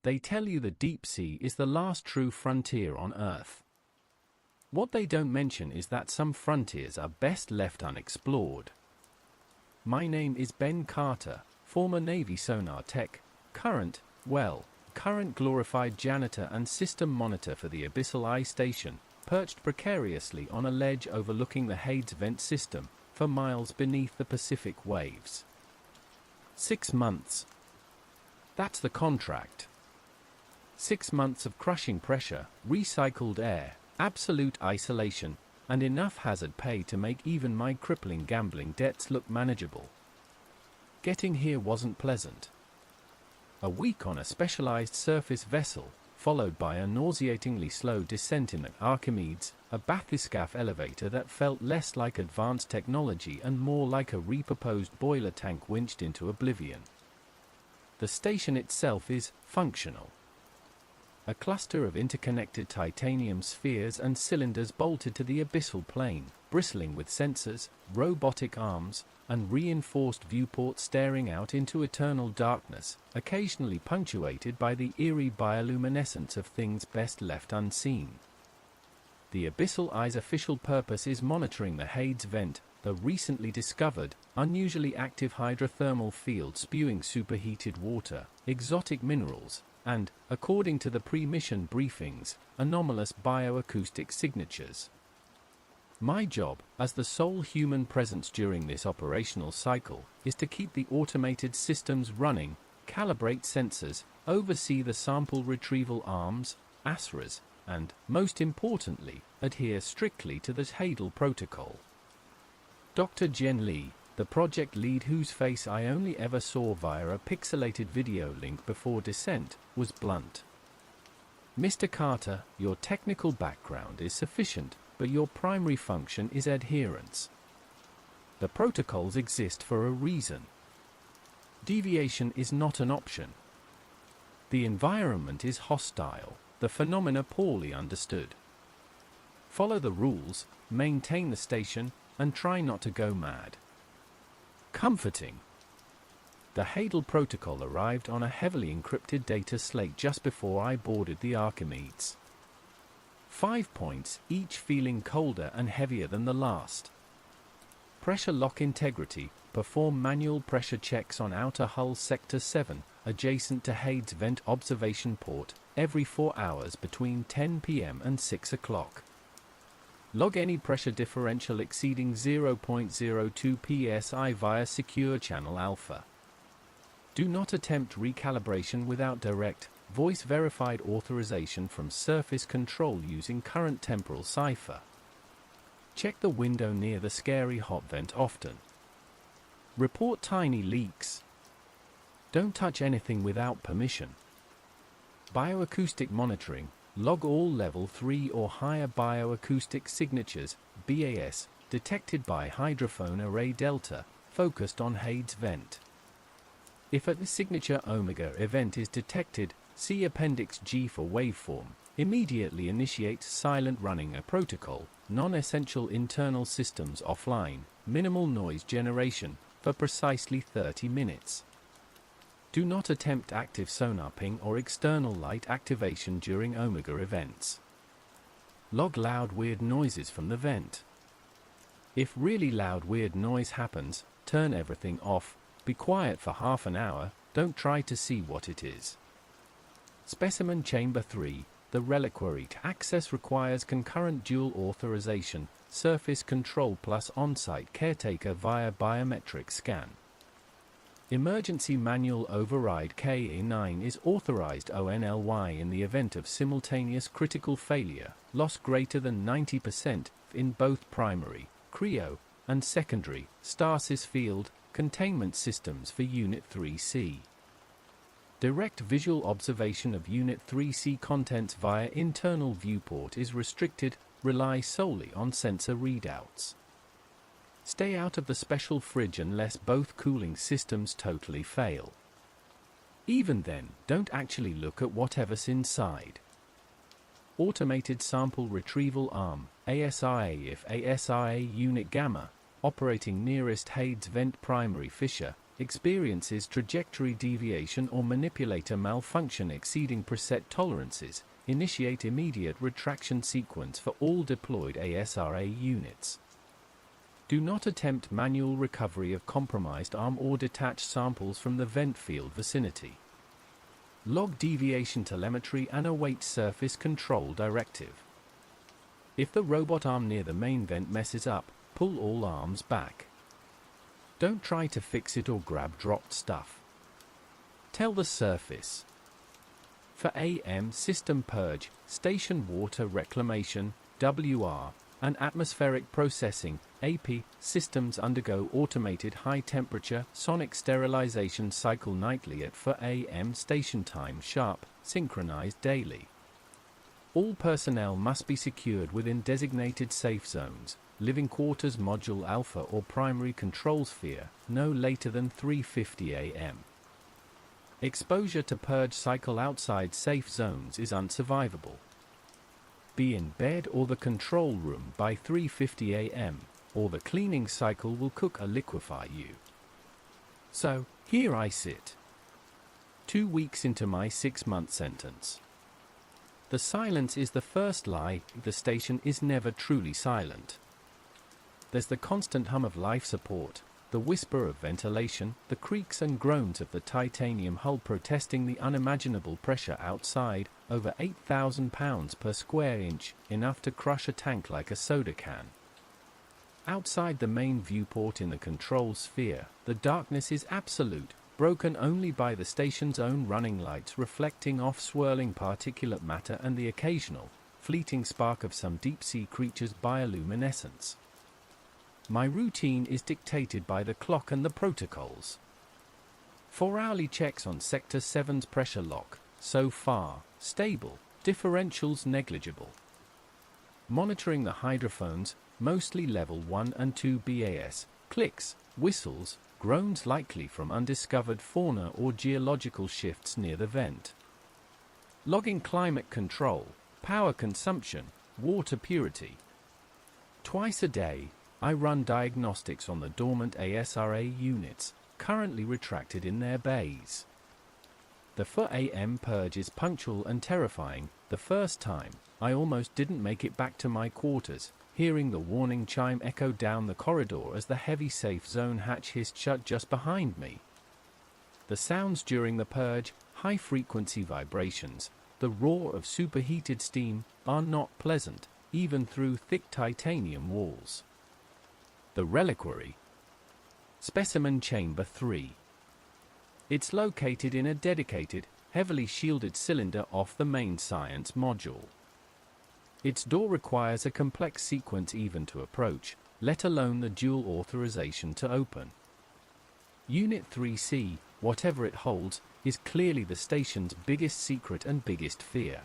They tell you the deep sea is the last true frontier on Earth. What they don't mention is that some frontiers are best left unexplored. My name is Ben Carter, former Navy sonar tech, current glorified janitor and system monitor for the Abyssal Eye Station, perched precariously on a ledge overlooking the Hadal vent system, for miles beneath the Pacific waves. 6 months. That's the contract. 6 months of crushing pressure, recycled air, absolute isolation, and enough hazard pay to make even my crippling gambling debts look manageable. Getting here wasn't pleasant. A week on a specialized surface vessel, followed by a nauseatingly slow descent in the Archimedes, a bathyscaphe elevator that felt less like advanced technology and more like a repurposed boiler tank winched into oblivion. The station itself is functional. A cluster of interconnected titanium spheres and cylinders bolted to the abyssal plane, bristling with sensors, robotic arms, and reinforced viewports staring out into eternal darkness, occasionally punctuated by the eerie bioluminescence of things best left unseen. The Abyssal Eye's official purpose is monitoring the Hadal vent, the recently discovered, unusually active hydrothermal field spewing superheated water, exotic minerals, and, according to the pre-mission briefings, anomalous bio-acoustic signatures. My job, as the sole human presence during this operational cycle, is to keep the automated systems running, calibrate sensors, oversee the sample retrieval arms, ASRAs, and, most importantly, adhere strictly to the Hadal Protocol. Dr. Jen Lee, the project lead whose face I only ever saw via a pixelated video link before descent, was blunt. Mr. Carter, your technical background is sufficient, but your primary function is adherence. The protocols exist for a reason. Deviation is not an option. The environment is hostile, the phenomena poorly understood. Follow the rules, maintain the station, and try not to go mad. Comforting. The Hadal Protocol arrived on a heavily encrypted data slate just before I boarded the Archimedes. 5 points, each feeling colder and heavier than the last. Pressure lock integrity, perform manual pressure checks on outer hull sector 7, adjacent to Hadal's vent observation port, every 4 hours between 10 p.m. and 6 o'clock. Log any pressure differential exceeding 0.02 psi via secure channel alpha. Do not attempt recalibration without direct, voice-verified authorization from surface control using current temporal cipher. Check the window near the scary hot vent often. Report tiny leaks. Don't touch anything without permission. Bioacoustic monitoring. Log all level 3 or higher bioacoustic signatures, BAS, detected by hydrophone array delta, focused on Hadal's vent. If a signature omega event is detected, see Appendix G for waveform. Immediately initiate silent running a protocol, non-essential internal systems offline, minimal noise generation, for precisely 30 minutes. Do not attempt active sonar ping or external light activation during omega events. Log loud weird noises from the vent. If really loud weird noise happens, turn everything off, be quiet for half an hour, don't try to see what it is. Specimen Chamber 3, the reliquary. Access requires concurrent dual authorization, surface control plus on-site caretaker via biometric scan. Emergency Manual Override KA9 is authorized ONLY in the event of simultaneous critical failure, loss greater than 90% in both primary, CREO, and secondary, stasis field, containment systems for Unit 3C. Direct visual observation of Unit 3C contents via internal viewport is restricted, rely solely on sensor readouts. Stay out of the special fridge unless both cooling systems totally fail. Even then, don't actually look at whatever's inside. Automated Sample Retrieval Arm, ASIA. If ASIA Unit Gamma, operating nearest Hadal's vent primary fissure, experiences trajectory deviation or manipulator malfunction exceeding preset tolerances, initiate immediate retraction sequence for all deployed ASRA units. Do not attempt manual recovery of compromised arm or detach samples from the vent field vicinity. Log deviation telemetry and await surface control directive. If the robot arm near the main vent messes up, pull all arms back. Don't try to fix it or grab dropped stuff. Tell the surface. For AM system purge, station water reclamation, WR, and atmospheric processing, AP, systems undergo automated high-temperature sonic sterilization cycle nightly at 4 AM station time sharp, synchronized daily. All personnel must be secured within designated safe zones, living quarters module alpha or primary control sphere, no later than 3:50 AM. Exposure to purge cycle outside safe zones is unsurvivable. Be in bed or the control room by 3:50 AM, or the cleaning cycle will cook or liquefy you. So, here I sit. 2 weeks into my 6-month sentence. The silence is the first lie, the station is never truly silent. There's the constant hum of life support, the whisper of ventilation, the creaks and groans of the titanium hull protesting the unimaginable pressure outside, over 8,000 pounds per square inch, enough to crush a tank like a soda can. Outside the main viewport in the control sphere, the darkness is absolute, broken only by the station's own running lights reflecting off swirling particulate matter and the occasional, fleeting spark of some deep-sea creature's bioluminescence. My routine is dictated by the clock and the protocols. 4-hourly checks on Sector 7's pressure lock, so far, stable, differentials negligible. Monitoring the hydrophones, mostly level 1 and 2 BAS, clicks, whistles, groans likely from undiscovered fauna or geological shifts near the vent. Logging climate control, power consumption, water purity. Twice a day, I run diagnostics on the dormant ASRA units, currently retracted in their bays. The 4 AM purge is punctual and terrifying. The first time, I almost didn't make it back to my quarters, hearing the warning chime echo down the corridor as the heavy safe zone hatch hissed shut just behind me. The sounds during the purge, high-frequency vibrations, the roar of superheated steam, are not pleasant, even through thick titanium walls. The reliquary. Specimen Chamber 3. It's located in a dedicated, heavily shielded cylinder off the main science module. Its door requires a complex sequence even to approach, let alone the dual authorization to open. Unit 3C, whatever it holds, is clearly the station's biggest secret and biggest fear.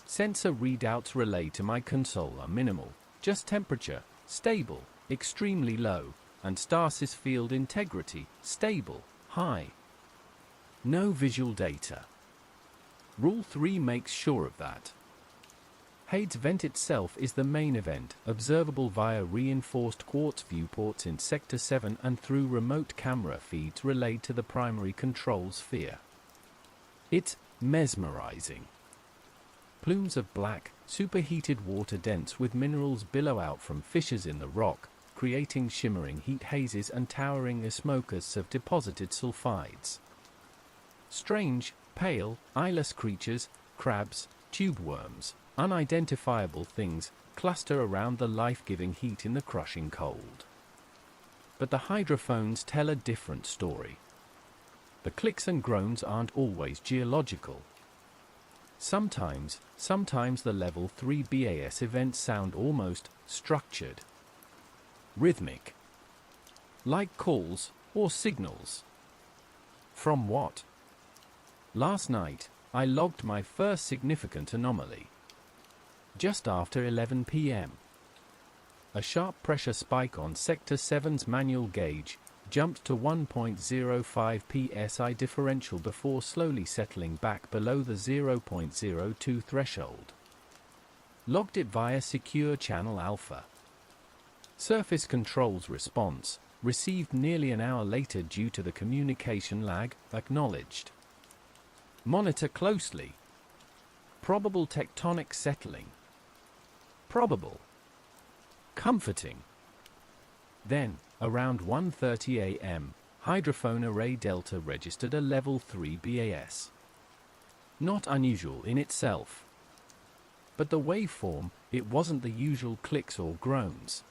Sensor readouts relayed to my console are minimal, just temperature, stable, extremely low, and stasis field integrity, stable, high. No visual data. Rule 3 makes sure of that. Hades vent itself is the main event, observable via reinforced quartz viewports in Sector 7 and through remote camera feeds relayed to the primary control sphere. It's mesmerizing. Plumes of black, superheated water dense with minerals billow out from fissures in the rock, creating shimmering heat hazes and towering smokers of deposited sulfides. Strange, pale, eyeless creatures, crabs, tube worms, unidentifiable things, cluster around the life-giving heat in the crushing cold. But the hydrophones tell a different story. The clicks and groans aren't always geological. Sometimes the level 3 BAS events sound almost structured. Rhythmic. Like calls or signals. From what? Last night, I logged my first significant anomaly. Just after 11 PM. A sharp pressure spike on Sector 7's manual gauge jumped to 1.05 psi differential before slowly settling back below the 0.02 threshold. Logged it via Secure Channel Alpha. Surface Control's response, Received nearly an hour later due to the communication lag. Acknowledged. Monitor closely. Probable tectonic settling. Probable. Comforting. Then, around 1:30 a.m., hydrophone array Delta registered a level 3 BAS. Not unusual in itself. But the waveform, it wasn't the usual clicks or groans.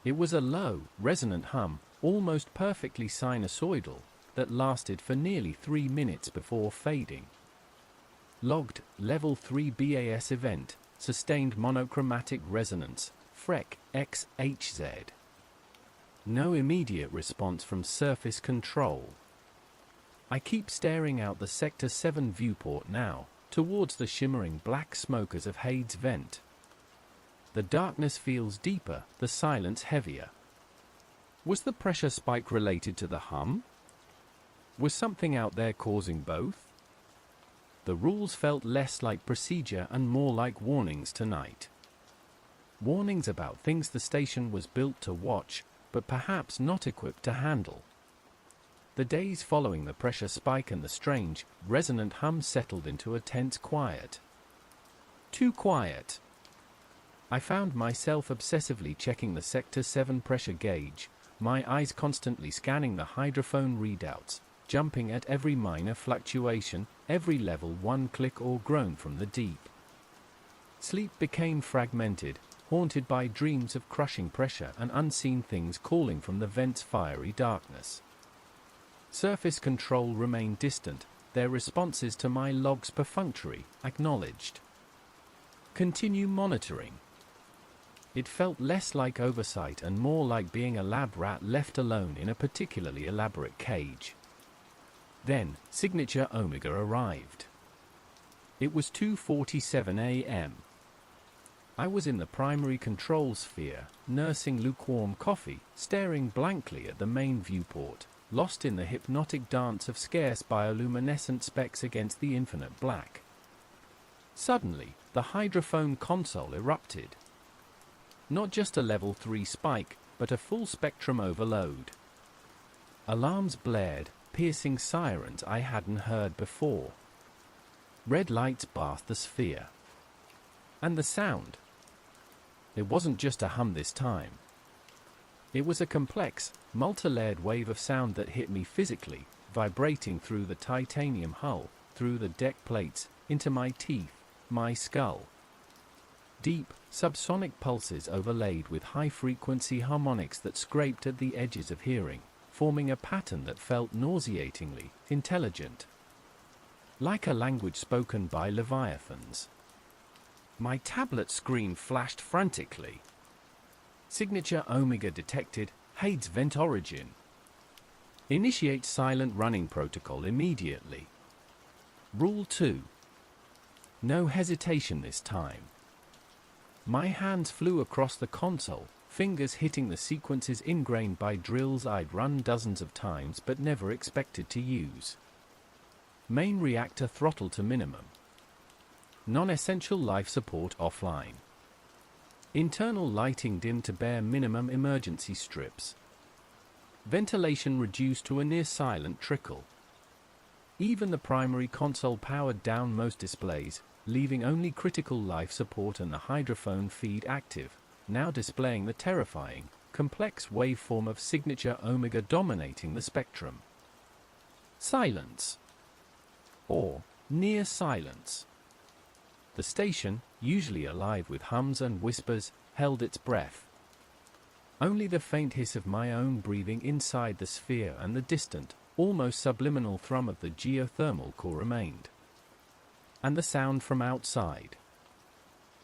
It was a low, resonant hum, almost perfectly sinusoidal, that lasted for nearly 3 minutes before fading. Logged, level 3 BAS event, sustained monochromatic resonance, FREC, XHZ. No immediate response from surface control. I keep staring out the Sector 7 viewport now, towards the shimmering black smokers of Hadal's vent. The darkness feels deeper, the silence heavier. Was the pressure spike related to the hum? Was something out there causing both? The rules felt less like procedure and more like warnings tonight. Warnings about things the station was built to watch, but perhaps not equipped to handle. The days following the pressure spike and the strange, resonant hum settled into a tense quiet. Too quiet. I found myself obsessively checking the Sector 7 pressure gauge, my eyes constantly scanning the hydrophone readouts, jumping at every minor fluctuation, every level 1 click or groan from the deep. Sleep became fragmented, haunted by dreams of crushing pressure and unseen things calling from the vent's fiery darkness. Surface control remained distant, their responses to my logs perfunctory, acknowledged. Continue monitoring. It felt less like oversight and more like being a lab rat left alone in a particularly elaborate cage. Then, Signature Omega arrived. It was 2:47 a.m. I was in the primary control sphere, nursing lukewarm coffee, staring blankly at the main viewport, lost in the hypnotic dance of scarce bioluminescent specks against the infinite black. Suddenly, the hydrophone console erupted. Not just a level 3 spike, but a full spectrum overload. Alarms blared, piercing sirens I hadn't heard before. Red lights bathed the sphere. And the sound. It wasn't just a hum this time. It was a complex, multi-layered wave of sound that hit me physically, vibrating through the titanium hull, through the deck plates, into my teeth, my skull. Deep, subsonic pulses overlaid with high-frequency harmonics that scraped at the edges of hearing, forming a pattern that felt nauseatingly intelligent. Like a language spoken by leviathans. My tablet screen flashed frantically. Signature Omega detected, Hadal's vent origin. Initiate silent running protocol immediately. Rule 2. No hesitation this time. My hands flew across the console, fingers hitting the sequences ingrained by drills I'd run dozens of times but never expected to use. Main reactor throttle to minimum. Non-essential life support offline. Internal lighting dimmed to bare minimum emergency strips. Ventilation reduced to a near-silent trickle. Even the primary console powered down most displays, leaving only critical life support and the hydrophone feed active, now displaying the terrifying, complex waveform of Signature Omega dominating the spectrum. Silence. Or near silence. The station, usually alive with hums and whispers, held its breath. Only the faint hiss of my own breathing inside the sphere and the distant, almost subliminal thrum of the geothermal core remained. And the sound from outside.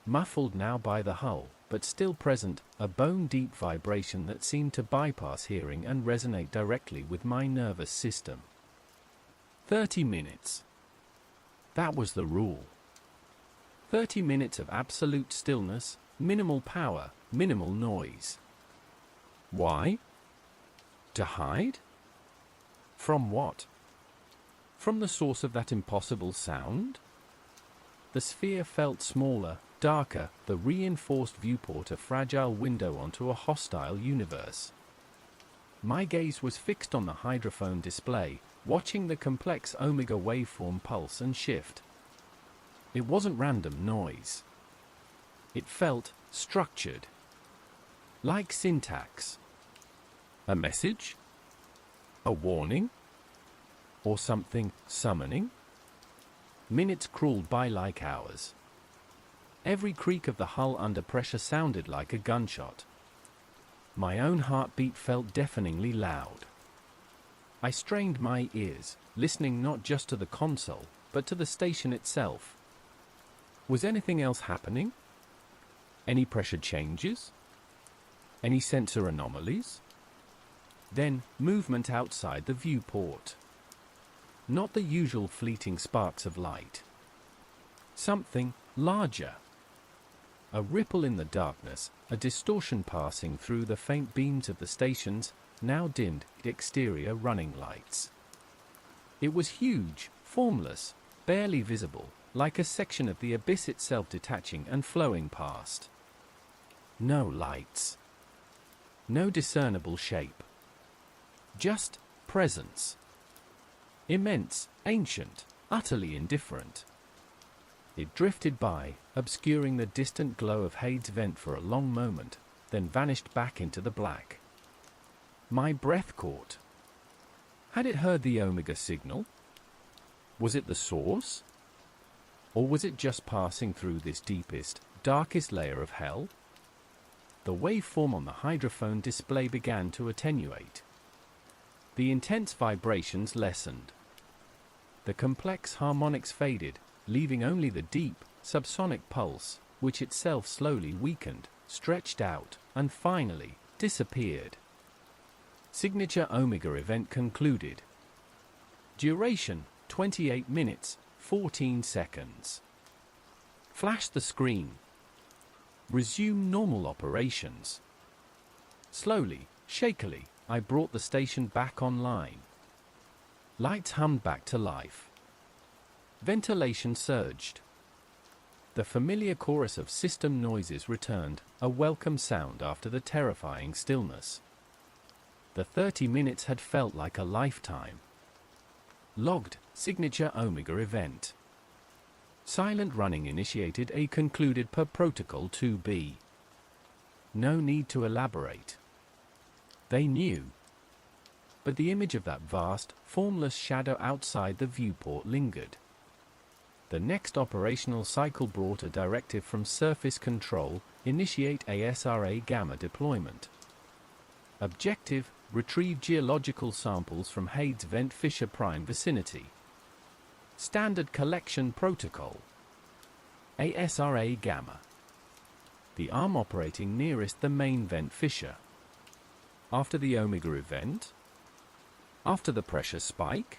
Muffled now by the hull, but still present, a bone-deep vibration that seemed to bypass hearing and resonate directly with my nervous system. 30 minutes. That was the rule. 30 minutes of absolute stillness, minimal power, minimal noise. Why? To hide? From what? From the source of that impossible sound? The sphere felt smaller, darker, the reinforced viewport a fragile window onto a hostile universe. My gaze was fixed on the hydrophone display, watching the complex omega waveform pulse and shift. It wasn't random noise. It felt structured. Like syntax. A message? A warning? Or something summoning? Minutes crawled by like hours. Every creak of the hull under pressure sounded like a gunshot. My own heartbeat felt deafeningly loud. I strained my ears, listening not just to the console, but to the station itself. Was anything else happening? Any pressure changes? Any sensor anomalies? Then, movement outside the viewport. Not the usual fleeting sparks of light. Something larger. A ripple in the darkness, a distortion passing through the faint beams of the station's now dimmed exterior running lights. It was huge, formless, barely visible, like a section of the abyss itself detaching and flowing past. No lights. No discernible shape. Just presence. Immense, ancient, utterly indifferent. It drifted by, obscuring the distant glow of Hadal's vent for a long moment, then vanished back into the black. My breath caught. Had it heard the Omega signal? Was it the source? Or was it just passing through this deepest, darkest layer of hell? The waveform on the hydrophone display began to attenuate. The intense vibrations lessened. The complex harmonics faded, leaving only the deep, subsonic pulse, which itself slowly weakened, stretched out, and finally disappeared. Signature Omega event concluded. Duration, 28 minutes, 14 seconds. Flash the screen. Resume normal operations. Slowly, shakily, I brought the station back online. Lights hummed back to life. Ventilation surged. The familiar chorus of system noises returned, a welcome sound after the terrifying stillness. The 30 minutes had felt like a lifetime. Logged, signature Omega event. Silent running initiated a concluded per protocol 2B. No need to elaborate. They knew. But the image of that vast, formless shadow outside the viewport lingered. The next operational cycle brought a directive from Surface Control: initiate ASRA Gamma deployment. Objective: retrieve geological samples from Hadal's Vent Fisher Prime vicinity. Standard Collection Protocol. ASRA Gamma. The arm operating nearest the main vent fissure. After the Omega event? After the pressure spike?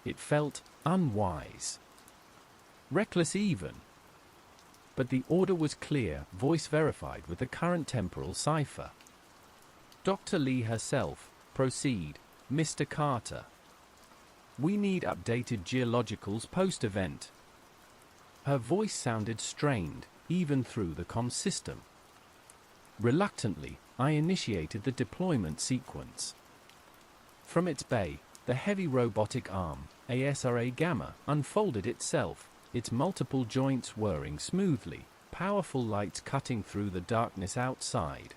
It felt unwise. Reckless even. But the order was clear, voice verified with the current temporal cipher. Dr. Lee herself, proceed, Mr. Carter. We need updated geologicals post-event. Her voice sounded strained, even through the comm system. Reluctantly, I initiated the deployment sequence. From its bay, the heavy robotic arm, ASRA Gamma, unfolded itself, its multiple joints whirring smoothly, powerful lights cutting through the darkness outside.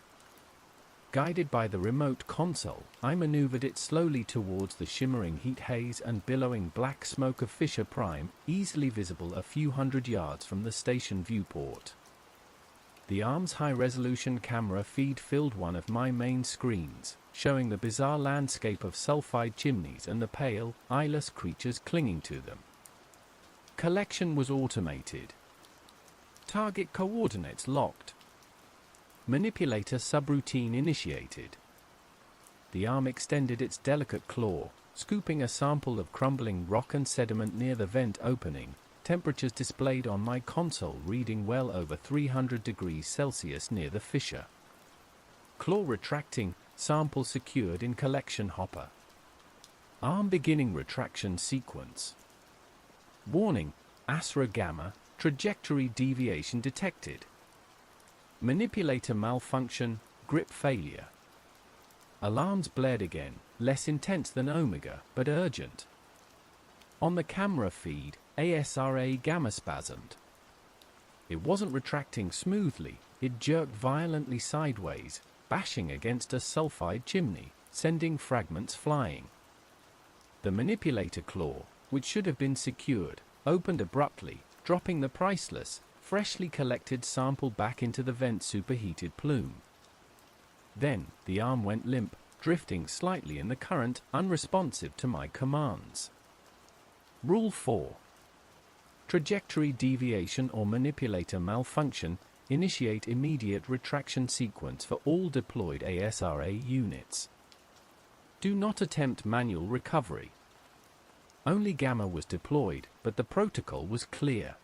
Guided by the remote console, I maneuvered it slowly towards the shimmering heat haze and billowing black smoke of Fisher Prime, easily visible a few hundred yards from the station viewport. The arm's high-resolution camera feed filled one of my main screens, showing the bizarre landscape of sulfide chimneys and the pale, eyeless creatures clinging to them. Collection was automated. Target coordinates locked. Manipulator subroutine initiated. The arm extended its delicate claw, scooping a sample of crumbling rock and sediment near the vent opening, temperatures displayed on my console reading well over 300 degrees Celsius near the fissure. Claw retracting, sample secured in collection hopper. Arm beginning retraction sequence. Warning, ASRA Gamma, trajectory deviation detected. Manipulator malfunction, grip failure. Alarms blared again, less intense than Omega, but urgent. On the camera feed, ASRA gamma spasmed. It wasn't retracting smoothly, it jerked violently sideways, bashing against a sulfide chimney, sending fragments flying. The manipulator claw, which should have been secured, opened abruptly, dropping the priceless, freshly collected sample back into the vent's superheated plume. Then, the arm went limp, drifting slightly in the current, unresponsive to my commands. Rule 4. Trajectory deviation or manipulator malfunction, initiate immediate retraction sequence for all deployed ASRA units. Do not attempt manual recovery. Only Gamma was deployed, but the protocol was clear.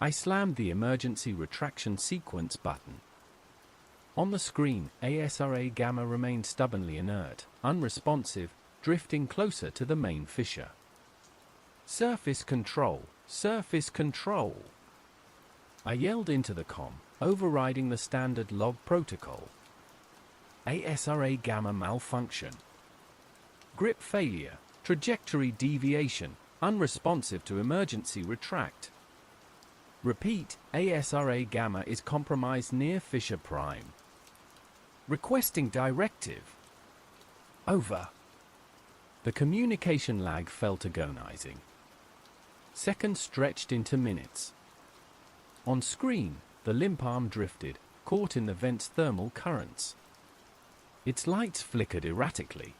I slammed the emergency retraction sequence button. On the screen, ASRA Gamma remained stubbornly inert, unresponsive, drifting closer to the main fissure. Surface control! Surface control! I yelled into the comm, overriding the standard log protocol. ASRA Gamma malfunction. Grip failure. Trajectory deviation. Unresponsive to emergency retract. Repeat, ASRA Gamma is compromised near Fissure Prime. Requesting directive. Over. The communication lag felt agonizing. Seconds stretched into minutes. On screen, the limp arm drifted, caught in the vent's thermal currents. Its lights flickered erratically.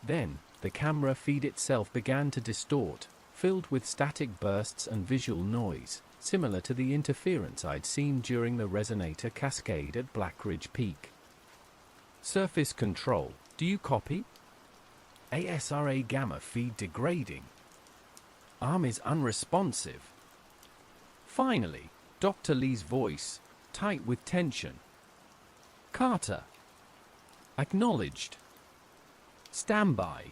Then, the camera feed itself began to distort, filled with static bursts and visual noise, similar to the interference I'd seen during the resonator cascade at Black Ridge Peak. Surface control, do you copy? ASRA Gamma feed degrading. Arm is unresponsive. Finally, Dr. Lee's voice, tight with tension. Carter. Acknowledged. Standby.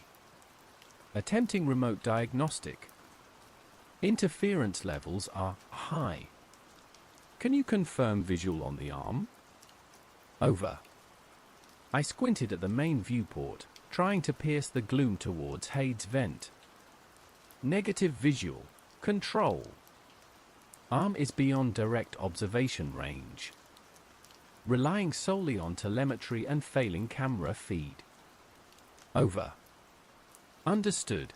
Attempting remote diagnostic. Interference levels are high. Can you confirm visual on the arm? Over. I squinted at the main viewport, trying to pierce the gloom towards Hade's vent. Negative visual. Control. Arm is beyond direct observation range. Relying solely on telemetry and failing camera feed. Over. Understood.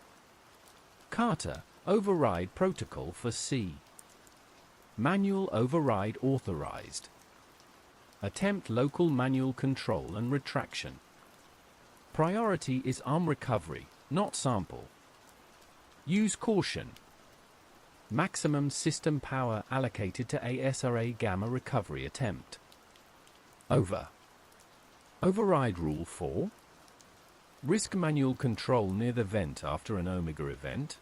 Carter, override protocol for C. Manual override authorized. Attempt local manual control and retraction. Priority is arm recovery, not sample. Use caution. Maximum system power allocated to ASRA Gamma recovery attempt. Over. Override Rule 4. Risk manual control near the vent after an Omega event.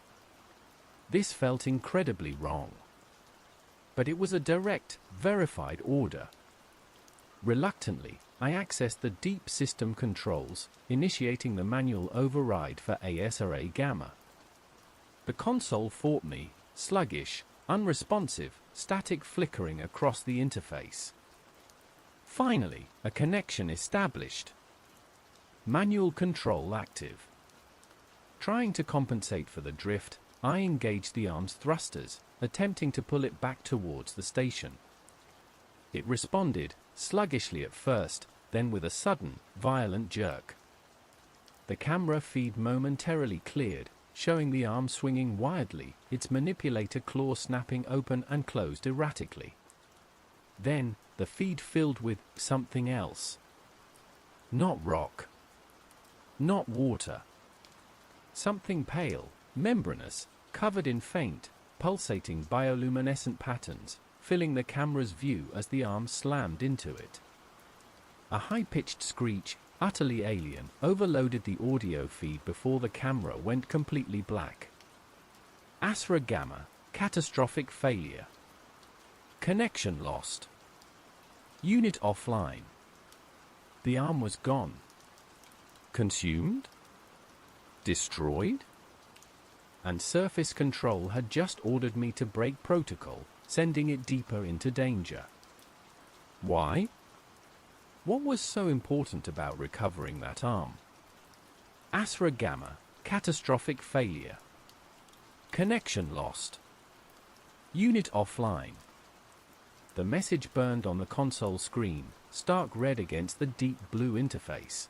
This felt incredibly wrong. But it was a direct, verified order. Reluctantly, I accessed the deep system controls, initiating the manual override for ASRA Gamma. The console fought me, sluggish, unresponsive, static flickering across the interface. Finally, a connection established. Manual control active. Trying to compensate for the drift, I engaged the arm's thrusters, attempting to pull it back towards the station. It responded, sluggishly at first, then with a sudden, violent jerk. The camera feed momentarily cleared, showing the arm swinging wildly, its manipulator claw snapping open and closed erratically. Then, the feed filled with something else. Not rock. Not water. Something pale, membranous, covered in faint, pulsating bioluminescent patterns, filling the camera's view as the arm slammed into it. A high-pitched screech, utterly alien, overloaded the audio feed before the camera went completely black. ASRA Gamma, catastrophic failure. Connection lost. Unit offline. The arm was gone. Consumed? Destroyed? And surface control had just ordered me to break protocol, sending it deeper into danger. Why? What was so important about recovering that arm? Asra Gamma, catastrophic failure. Connection lost. Unit offline. The message burned on the console screen, stark red against the deep blue interface.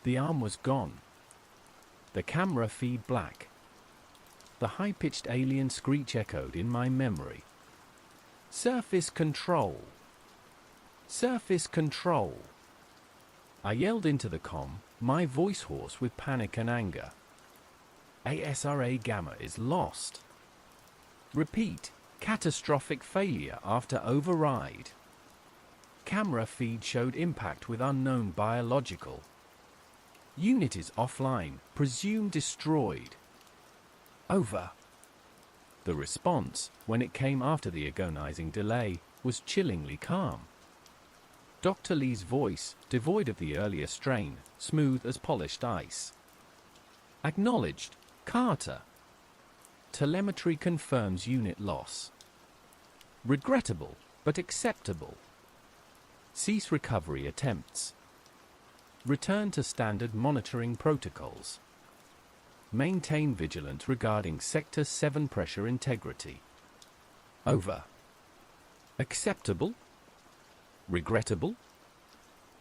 The arm was gone. The camera feed black. The high-pitched alien screech echoed in my memory. Surface control. Surface control. I yelled into the comm, my voice hoarse with panic and anger. ASRA Gamma is lost. Repeat, catastrophic failure after override. Camera feed showed impact with unknown biological. Unit is offline, presumed destroyed. Over. The response, when it came after the agonizing delay, was chillingly calm. Dr. Lee's voice, devoid of the earlier strain, smooth as polished ice. Acknowledged, Carter. Telemetry confirms unit loss. Regrettable, but acceptable. Cease recovery attempts. Return to standard monitoring protocols. Maintain vigilance regarding Sector 7 pressure integrity. Over. Acceptable? Regrettable?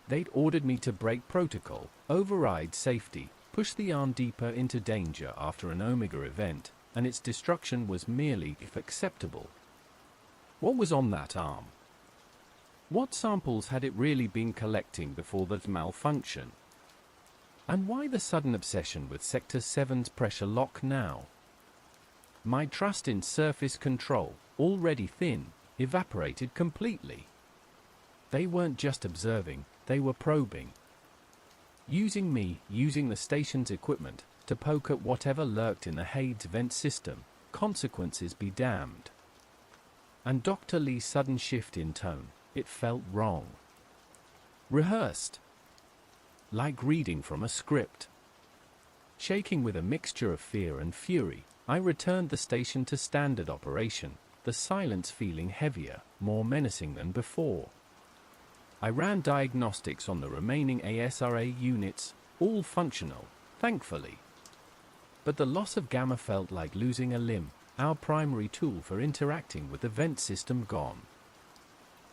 They'd ordered me to break protocol, override safety, push the arm deeper into danger after an Omega event, and its destruction was merely if acceptable. What was on that arm? What samples had it really been collecting before the malfunction? And why the sudden obsession with Sector 7's pressure lock now? My trust in surface control, already thin, evaporated completely. They weren't just observing, they were probing. Using the station's equipment, to poke at whatever lurked in the Hades vent system, consequences be damned. And Dr. Lee's sudden shift in tone, it felt wrong. Rehearsed. Like reading from a script. Shaking with a mixture of fear and fury, I returned the station to standard operation, the silence feeling heavier, more menacing than before. I ran diagnostics on the remaining ASRA units, all functional, thankfully. But the loss of Gamma felt like losing a limb, our primary tool for interacting with the vent system gone.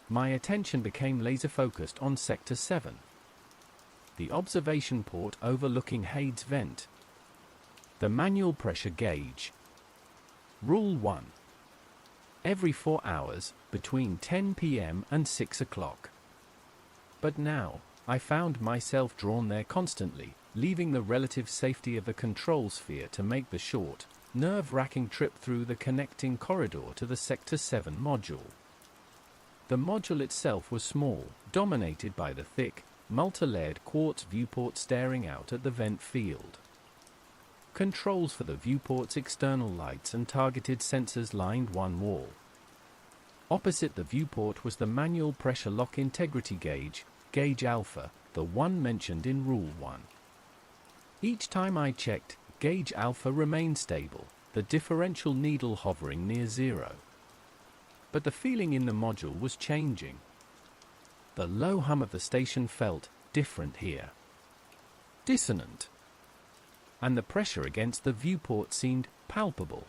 My attention became laser-focused on Sector 7. The observation port overlooking Hades vent. The manual pressure gauge. Rule 1. Every 4 hours, between 10 p.m. and 6 o'clock. But now, I found myself drawn there constantly, leaving the relative safety of the control sphere to make the short, nerve-wracking trip through the connecting corridor to the Sector 7 module. The module itself was small, dominated by the thick, multi-layered quartz viewport staring out at the vent field. Controls for the viewport's external lights and targeted sensors lined one wall. Opposite the viewport was the manual pressure lock integrity gauge, Gauge Alpha, the one mentioned in Rule 1. Each time I checked, Gauge Alpha remained stable, the differential needle hovering near zero. But the feeling in the module was changing. The low hum of the station felt different here. Dissonant. And the pressure against the viewport seemed palpable.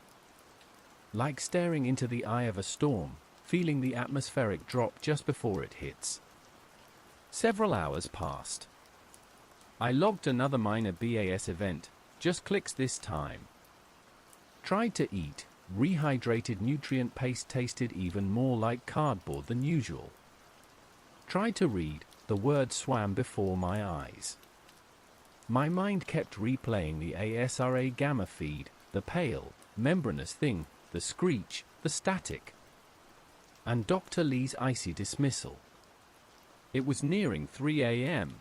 Like staring into the eye of a storm, feeling the atmospheric drop just before it hits. Several hours passed. I logged another minor BAS event, just clicks this time. Tried to eat, rehydrated nutrient paste tasted even more like cardboard than usual. Tried to read, the words swam before my eyes. My mind kept replaying the ASRA Gamma feed, the pale, membranous thing, the screech, the static. And Dr. Lee's icy dismissal. It was nearing 3 a.m.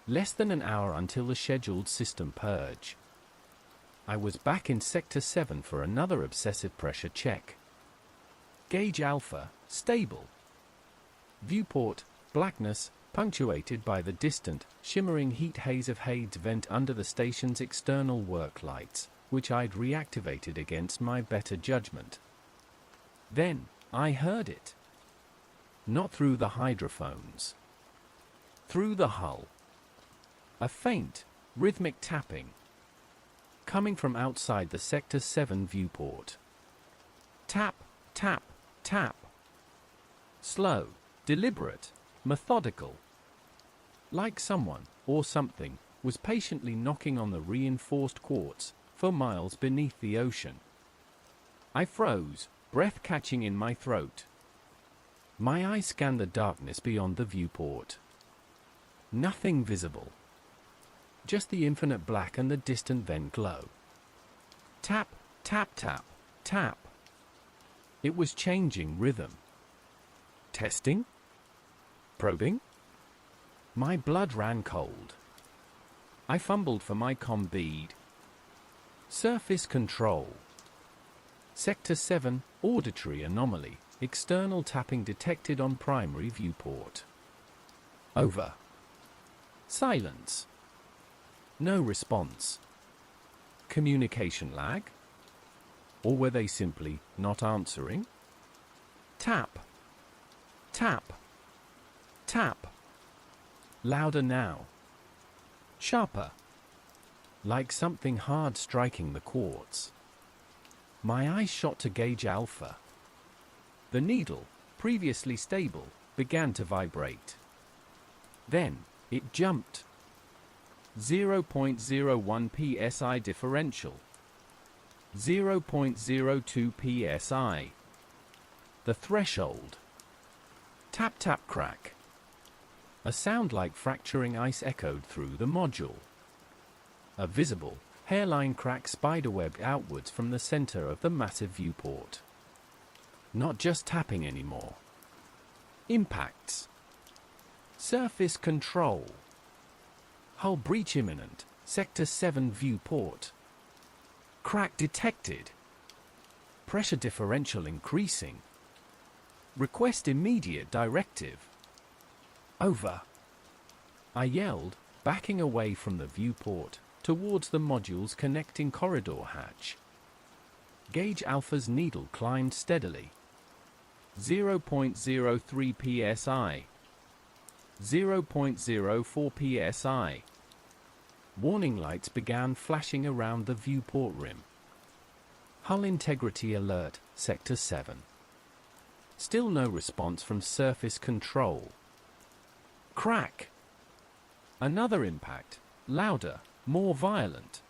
Less than an hour until the scheduled system purge. I was back in Sector 7 for another obsessive pressure check. Gauge Alpha, stable. Viewport, blackness, punctuated by the distant, shimmering heat haze of Hades vent under the station's external work lights, which I'd reactivated against my better judgment. Then, I heard it. Not through the hydrophones. Through the hull. A faint, rhythmic tapping. Coming from outside the Sector 7 viewport. Tap, tap, tap. Slow, deliberate, methodical. Like someone, or something, was patiently knocking on the reinforced quartz for miles beneath the ocean. I froze, breath catching in my throat. My eyes scanned the darkness beyond the viewport. Nothing visible. Just the infinite black and the distant vent glow. Tap, tap, tap, tap. It was changing rhythm. Testing? Probing? My blood ran cold. I fumbled for my comm bead. Surface control. Sector 7, auditory anomaly, external tapping detected on primary viewport. Over. Silence. No response. Communication lag? Or were they simply not answering? Tap. Tap. Tap. Louder now. Sharper. Like something hard striking the quartz. My eyes shot to gauge alpha. The needle, previously stable, began to vibrate. Then, it jumped. 0.01 psi differential. 0.02 psi. The threshold. Tap tap crack. A sound like fracturing ice echoed through the module. A visible, hairline crack spiderwebbed outwards from the center of the massive viewport. Not just tapping anymore. Impacts. Surface control. Hull breach imminent, Sector 7 viewport. Crack detected. Pressure differential increasing. Request immediate directive. Over. I yelled, backing away from the viewport, towards the module's connecting corridor hatch. Gauge Alpha's needle climbed steadily. 0.03 psi. 0.04 psi. Warning lights began flashing around the viewport rim. Hull integrity alert, Sector 7. Still no response from surface control. Crack. Another impact, louder, more violent.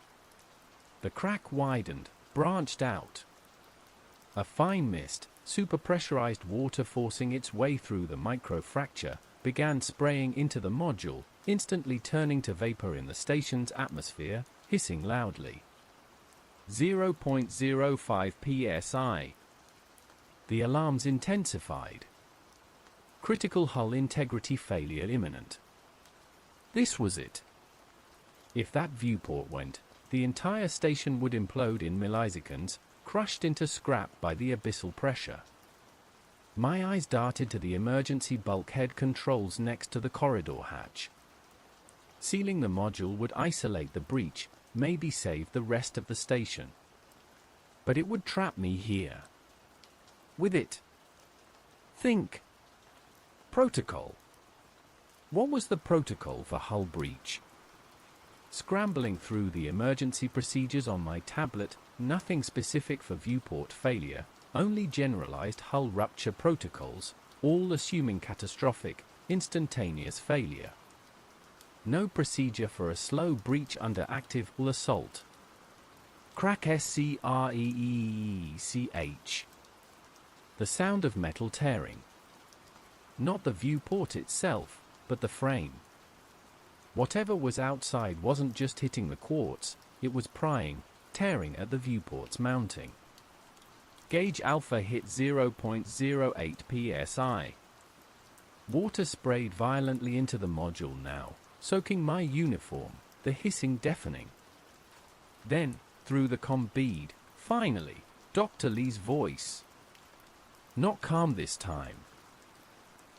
The crack widened, branched out. A fine mist, superpressurized water forcing its way through the microfracture, began spraying into the module, instantly turning to vapor in the station's atmosphere, hissing loudly. 0.05 psi. The alarms intensified. Critical hull integrity failure imminent. This was it. If that viewport went, the entire station would implode in milliseconds, crushed into scrap by the abyssal pressure. My eyes darted to the emergency bulkhead controls next to the corridor hatch. Sealing the module would isolate the breach, maybe save the rest of the station. But it would trap me here. With it. Think. Protocol. What was the protocol for hull breach? Scrambling through the emergency procedures on my tablet, nothing specific for viewport failure, only generalized hull rupture protocols, all assuming catastrophic, instantaneous failure. No procedure for a slow breach under active hull assault. Crack SCREECH. The sound of metal tearing. Not the viewport itself, but the frame. Whatever was outside wasn't just hitting the quartz, it was prying, tearing at the viewport's mounting. Gauge Alpha hit 0.08 psi. Water sprayed violently into the module now, soaking my uniform, the hissing deafening. Then, through the comm bead, finally, Dr. Lee's voice. Not calm this time.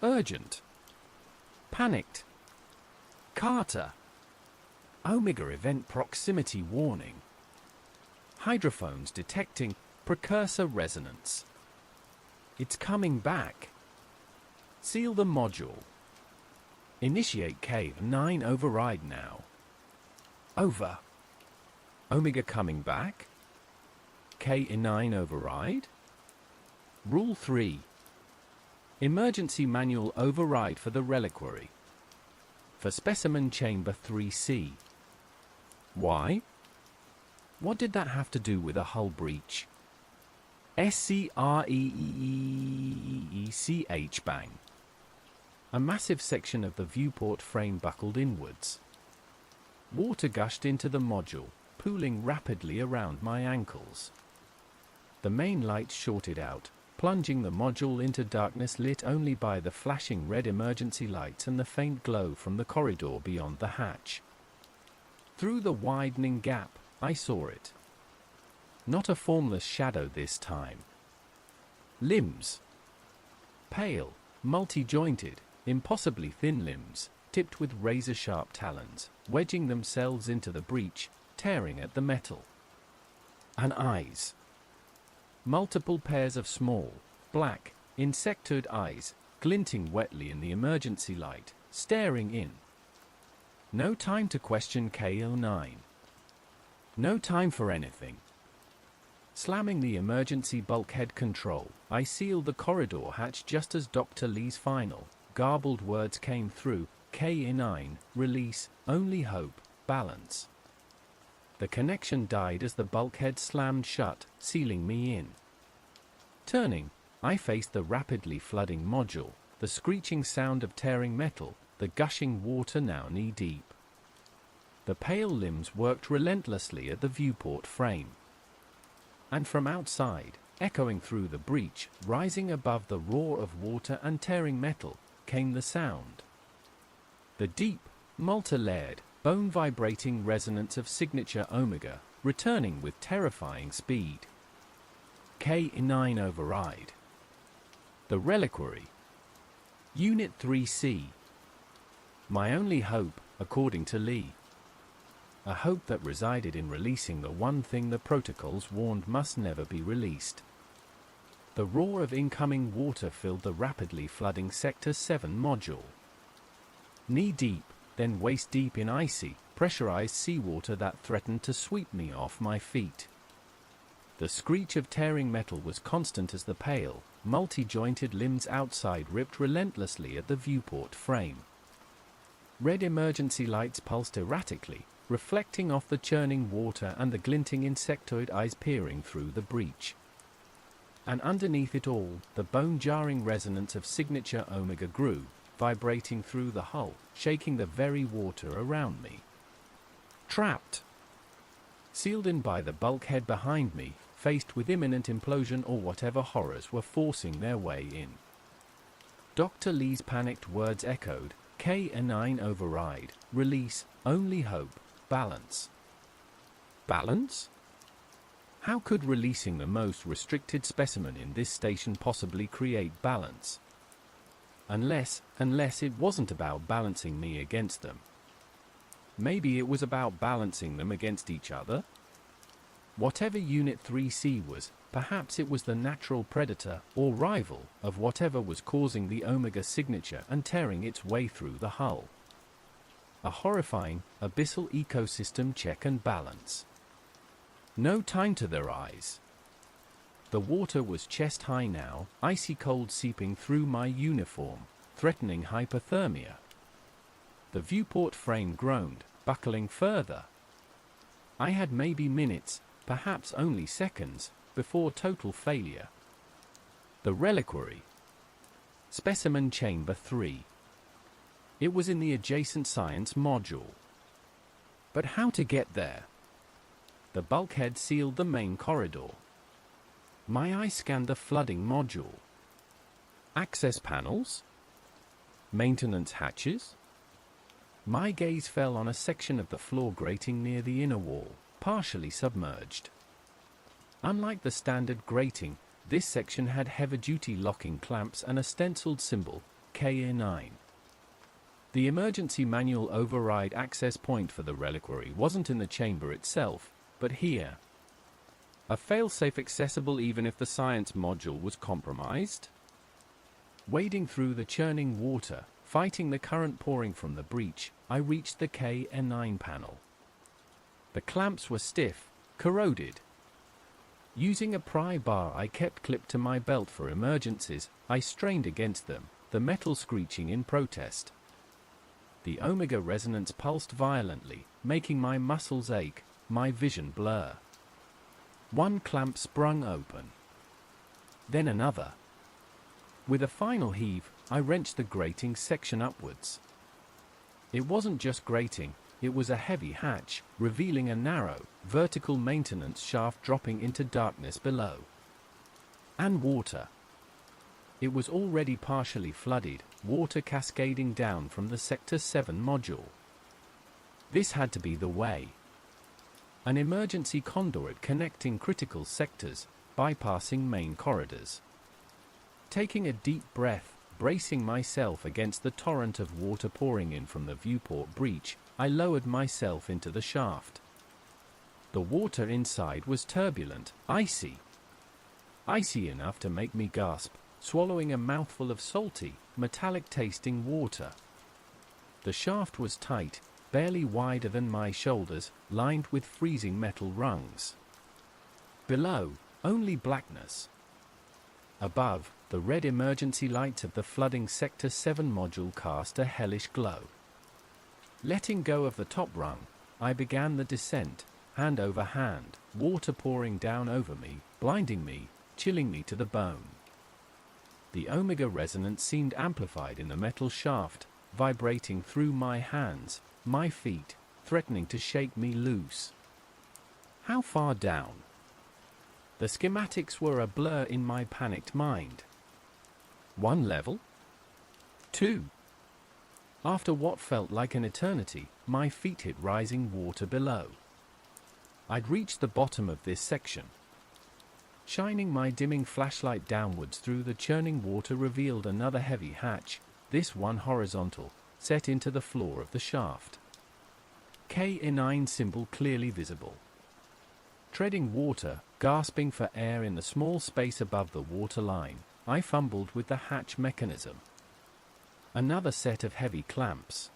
Urgent. Panicked. Carter. Omega event proximity warning. Hydrophones detecting precursor resonance. It's coming back. Seal the module. Initiate K9 override now. Over. Omega coming back? K9 override? Rule 3. Emergency manual override for the reliquary. For specimen chamber 3C. Why? What did that have to do with a hull breach? SCREECH bang. A massive section of the viewport frame buckled inwards. Water gushed into the module, pooling rapidly around my ankles. The main light shorted out, plunging the module into darkness lit only by the flashing red emergency lights and the faint glow from the corridor beyond the hatch. Through the widening gap, I saw it. Not a formless shadow this time. Limbs. Pale, multi-jointed, impossibly thin limbs, tipped with razor-sharp talons, wedging themselves into the breach, tearing at the metal. And eyes. Multiple pairs of small, black, insectoid eyes, glinting wetly in the emergency light, staring in. No time to question K09. No time for anything. Slamming the emergency bulkhead control, I sealed the corridor hatch just as Dr. Lee's final, garbled words came through, K9, release, only hope, balance. The connection died as the bulkhead slammed shut, sealing me in. Turning, I faced the rapidly flooding module, the screeching sound of tearing metal, the gushing water now knee-deep. The pale limbs worked relentlessly at the viewport frame. And from outside, echoing through the breach, rising above the roar of water and tearing metal, came the sound. The deep, multi-layered, bone-vibrating resonance of signature Omega, returning with terrifying speed. K9 override. The reliquary. Unit 3C. My only hope, according to Lee. A hope that resided in releasing the one thing the protocols warned must never be released. The roar of incoming water filled the rapidly flooding Sector 7 module. Knee-deep, then waist-deep in icy, pressurized seawater that threatened to sweep me off my feet. The screech of tearing metal was constant as the pale, multi-jointed limbs outside ripped relentlessly at the viewport frame. Red emergency lights pulsed erratically, reflecting off the churning water and the glinting insectoid eyes peering through the breach. And underneath it all, the bone-jarring resonance of signature Omega grew, vibrating through the hull, shaking the very water around me. Trapped. Sealed in by the bulkhead behind me, faced with imminent implosion or whatever horrors were forcing their way in. Dr. Lee's panicked words echoed, K9 override, release, only hope, balance. Balance? How could releasing the most restricted specimen in this station possibly create balance? Unless it wasn't about balancing me against them. Maybe it was about balancing them against each other? Whatever Unit 3C was, perhaps it was the natural predator or rival of whatever was causing the Omega signature and tearing its way through the hull. A horrifying, abyssal ecosystem check and balance. No time to their eyes. The water was chest-high now, icy cold seeping through my uniform, threatening hypothermia. The viewport frame groaned, buckling further. I had maybe minutes, perhaps only seconds, before total failure. The reliquary. Specimen Chamber 3. It was in the adjacent science module. But how to get there? The bulkhead sealed the main corridor. My eye scanned the flooding module. Access panels? Maintenance hatches? My gaze fell on a section of the floor grating near the inner wall, partially submerged. Unlike the standard grating, this section had heavy-duty locking clamps and a stenciled symbol, KA9. The emergency manual override access point for the reliquary wasn't in the chamber itself, but here. A failsafe accessible even if the science module was compromised? Wading through the churning water, Fighting the current pouring from the breach, I reached the KN9 panel. The clamps were stiff, corroded. Using a pry bar I kept clipped to my belt for emergencies, I strained against them, the metal screeching in protest. The Omega resonance pulsed violently, making my muscles ache, my vision blur. One clamp sprung open. Then another. With a final heave, I wrenched the grating section upwards. It wasn't just grating, it was a heavy hatch, revealing a narrow, vertical maintenance shaft dropping into darkness below. And water. It was already partially flooded, water cascading down from the Sector 7 module. This had to be the way. An emergency conduit connecting critical sectors, bypassing main corridors. Taking a deep breath, bracing myself against the torrent of water pouring in from the viewport breach, I lowered myself into the shaft. The water inside was turbulent, icy. Icy enough to make me gasp, swallowing a mouthful of salty, metallic-tasting water. The shaft was tight, barely wider than my shoulders, lined with freezing metal rungs. Below, only blackness. Above, the red emergency lights of the flooding Sector 7 module cast a hellish glow. Letting go of the top rung, I began the descent, hand over hand, water pouring down over me, blinding me, chilling me to the bone. The Omega resonance seemed amplified in the metal shaft, vibrating through my hands, my feet, threatening to shake me loose. How far down? The schematics were a blur in my panicked mind. 1 level? 2. After what felt like an eternity, my feet hit rising water below. I'd reached the bottom of this section. Shining my dimming flashlight downwards through the churning water revealed another heavy hatch, this one horizontal, set into the floor of the shaft. KN9 symbol clearly visible. Treading water, gasping for air in the small space above the water line, I fumbled with the hatch mechanism. Another set of heavy clamps.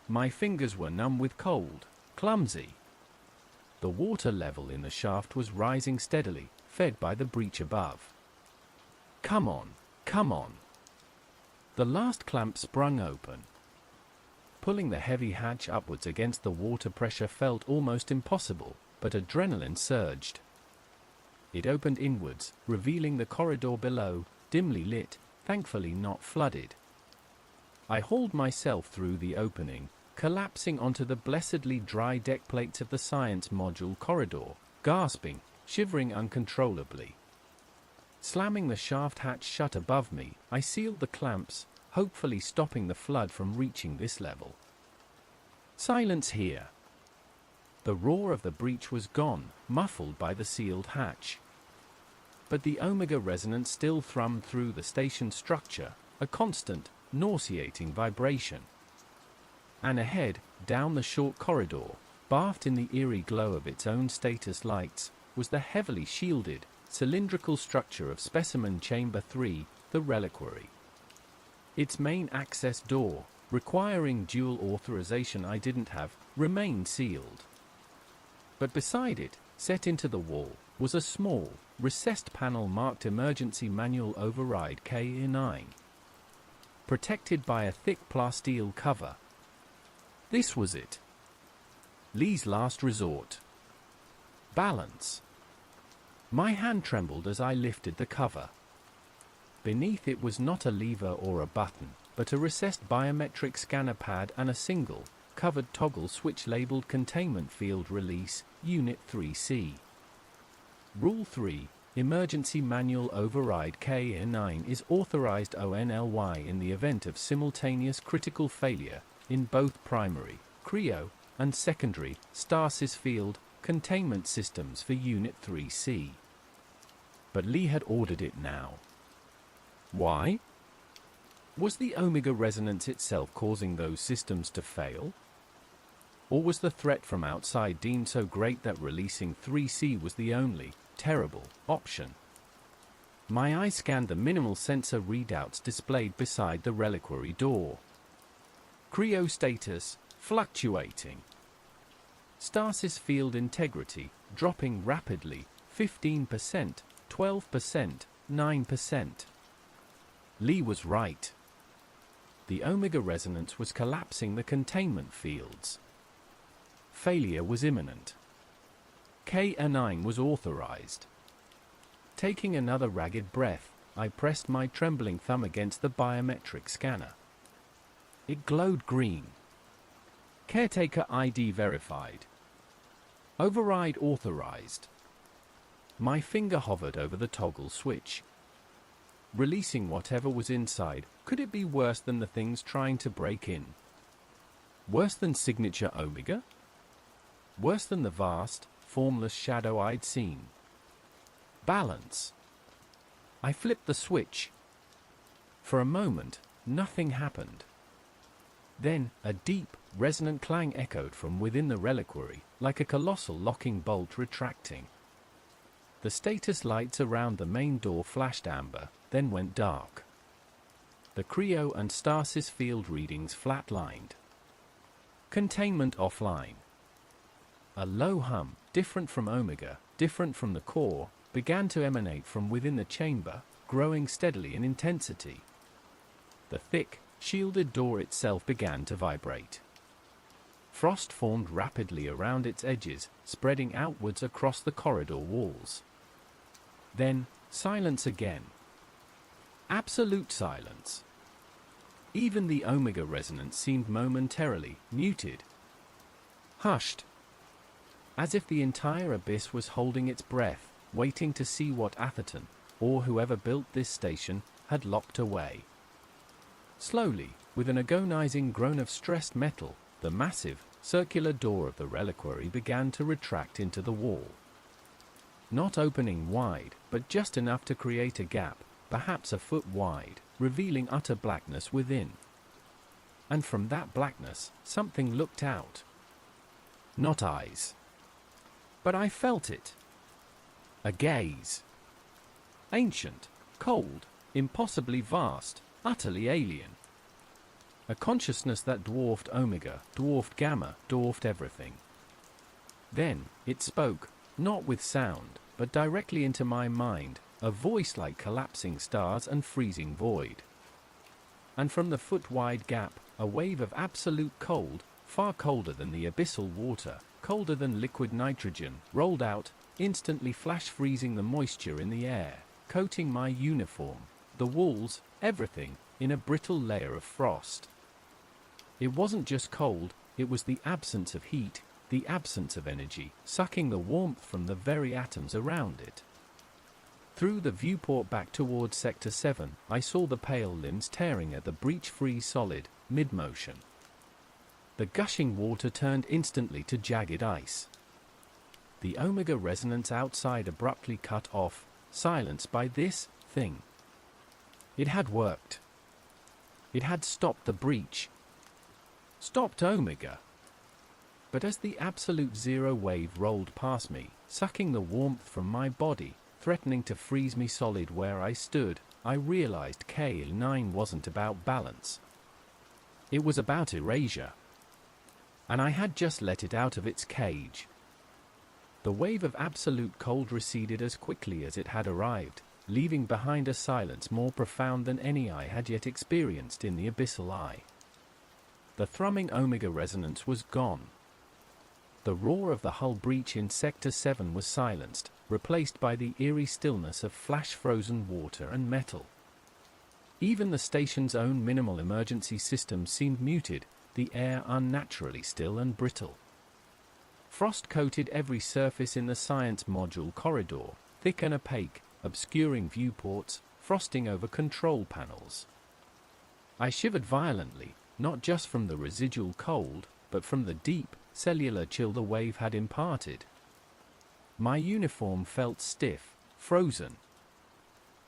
My fingers were numb with cold, clumsy. The water level in the shaft was rising steadily, fed by the breach above. Come on, come on. The last clamp sprung open. Pulling the heavy hatch upwards against the water pressure felt almost impossible, but adrenaline surged. It opened inwards, revealing the corridor below, dimly lit, thankfully not flooded. I hauled myself through the opening, collapsing onto the blessedly dry deck plates of the science module corridor, gasping, shivering uncontrollably. Slamming the shaft hatch shut above me, I sealed the clamps, hopefully stopping the flood from reaching this level. Silence here. The roar of the breach was gone, muffled by the sealed hatch. But the Omega resonance still thrummed through the station structure, a constant, nauseating vibration. And ahead, down the short corridor, bathed in the eerie glow of its own status lights, was the heavily shielded, cylindrical structure of Specimen Chamber 3, the Reliquary. Its main access door, requiring dual authorization I didn't have, remained sealed. But beside it, set into the wall, was a small, recessed panel marked Emergency Manual Override KE9. Protected by a thick plasteel cover. This was it. Lee's last resort. Balance. My hand trembled as I lifted the cover. Beneath it was not a lever or a button, but a recessed biometric scanner pad and a single, covered toggle switch labeled Containment Field Release, Unit 3C. Rule 3, Emergency Manual Override KN9 is authorized ONLY in the event of simultaneous critical failure in both primary, cryo, and secondary, stasis field, containment systems for Unit 3C. But Lee had ordered it now. Why? Was the Omega resonance itself causing those systems to fail? Or was the threat from outside deemed so great that releasing 3C was the only, terrible, option? My eye scanned the minimal sensor readouts displayed beside the reliquary door. Cryo status, fluctuating. Stasis field integrity, dropping rapidly, 15%, 12%, 9%. Lee was right. The Omega resonance was collapsing the containment fields. Failure was imminent. KA9 was authorized. Taking another ragged breath, I pressed my trembling thumb against the biometric scanner. It glowed green. Caretaker ID verified. Override authorized. My finger hovered over the toggle switch. Releasing whatever was inside, could it be worse than the things trying to break in? Worse than Signature Omega? Worse than the vast, formless shadow I'd seen? Balance. I flipped the switch. For a moment, nothing happened. Then, a deep, resonant clang echoed from within the reliquary, like a colossal locking bolt retracting. The status lights around the main door flashed amber, then went dark. The cryo and stasis field readings flatlined. Containment offline. A low hum, different from Omega, different from the core, began to emanate from within the chamber, growing steadily in intensity. The thick, shielded door itself began to vibrate. Frost formed rapidly around its edges, spreading outwards across the corridor walls. Then, silence again. Absolute silence. Even the Omega resonance seemed momentarily muted. Hushed. As if the entire abyss was holding its breath, waiting to see what Atherton, or whoever built this station, had locked away. Slowly, with an agonizing groan of stressed metal, the massive, circular door of the reliquary began to retract into the wall. Not opening wide, but just enough to create a gap, perhaps a foot wide, revealing utter blackness within. And from that blackness, something looked out. Not eyes. But I felt it. A gaze. Ancient, cold, impossibly vast, utterly alien. A consciousness that dwarfed Omega, dwarfed Gamma, dwarfed everything. Then, it spoke, not with sound, but directly into my mind, a voice like collapsing stars and freezing void. And from the foot-wide gap, a wave of absolute cold, far colder than the abyssal water, colder than liquid nitrogen, rolled out, instantly flash-freezing the moisture in the air, coating my uniform, the walls, everything, in a brittle layer of frost. It wasn't just cold, it was the absence of heat, the absence of energy, sucking the warmth from the very atoms around it. Through the viewport back towards Sector 7, I saw the pale limbs tearing at the breach-free solid, mid-motion. The gushing water turned instantly to jagged ice. The Omega resonance outside abruptly cut off, silenced by this thing. It had worked. It had stopped the breach. Stopped Omega. But as the absolute zero wave rolled past me, sucking the warmth from my body, threatening to freeze me solid where I stood, I realized KA9 wasn't about balance. It was about erasure. And I had just let it out of its cage. The wave of absolute cold receded as quickly as it had arrived, leaving behind a silence more profound than any I had yet experienced in the Abyssal Eye. The thrumming Omega resonance was gone. The roar of the hull breach in Sector 7 was silenced, replaced by the eerie stillness of flash-frozen water and metal. Even the station's own minimal emergency system seemed muted, the air unnaturally still and brittle. Frost coated every surface in the science module corridor, thick and opaque, obscuring viewports, frosting over control panels. I shivered violently, not just from the residual cold, but from the deep, cellular chill the wave had imparted. My uniform felt stiff, frozen.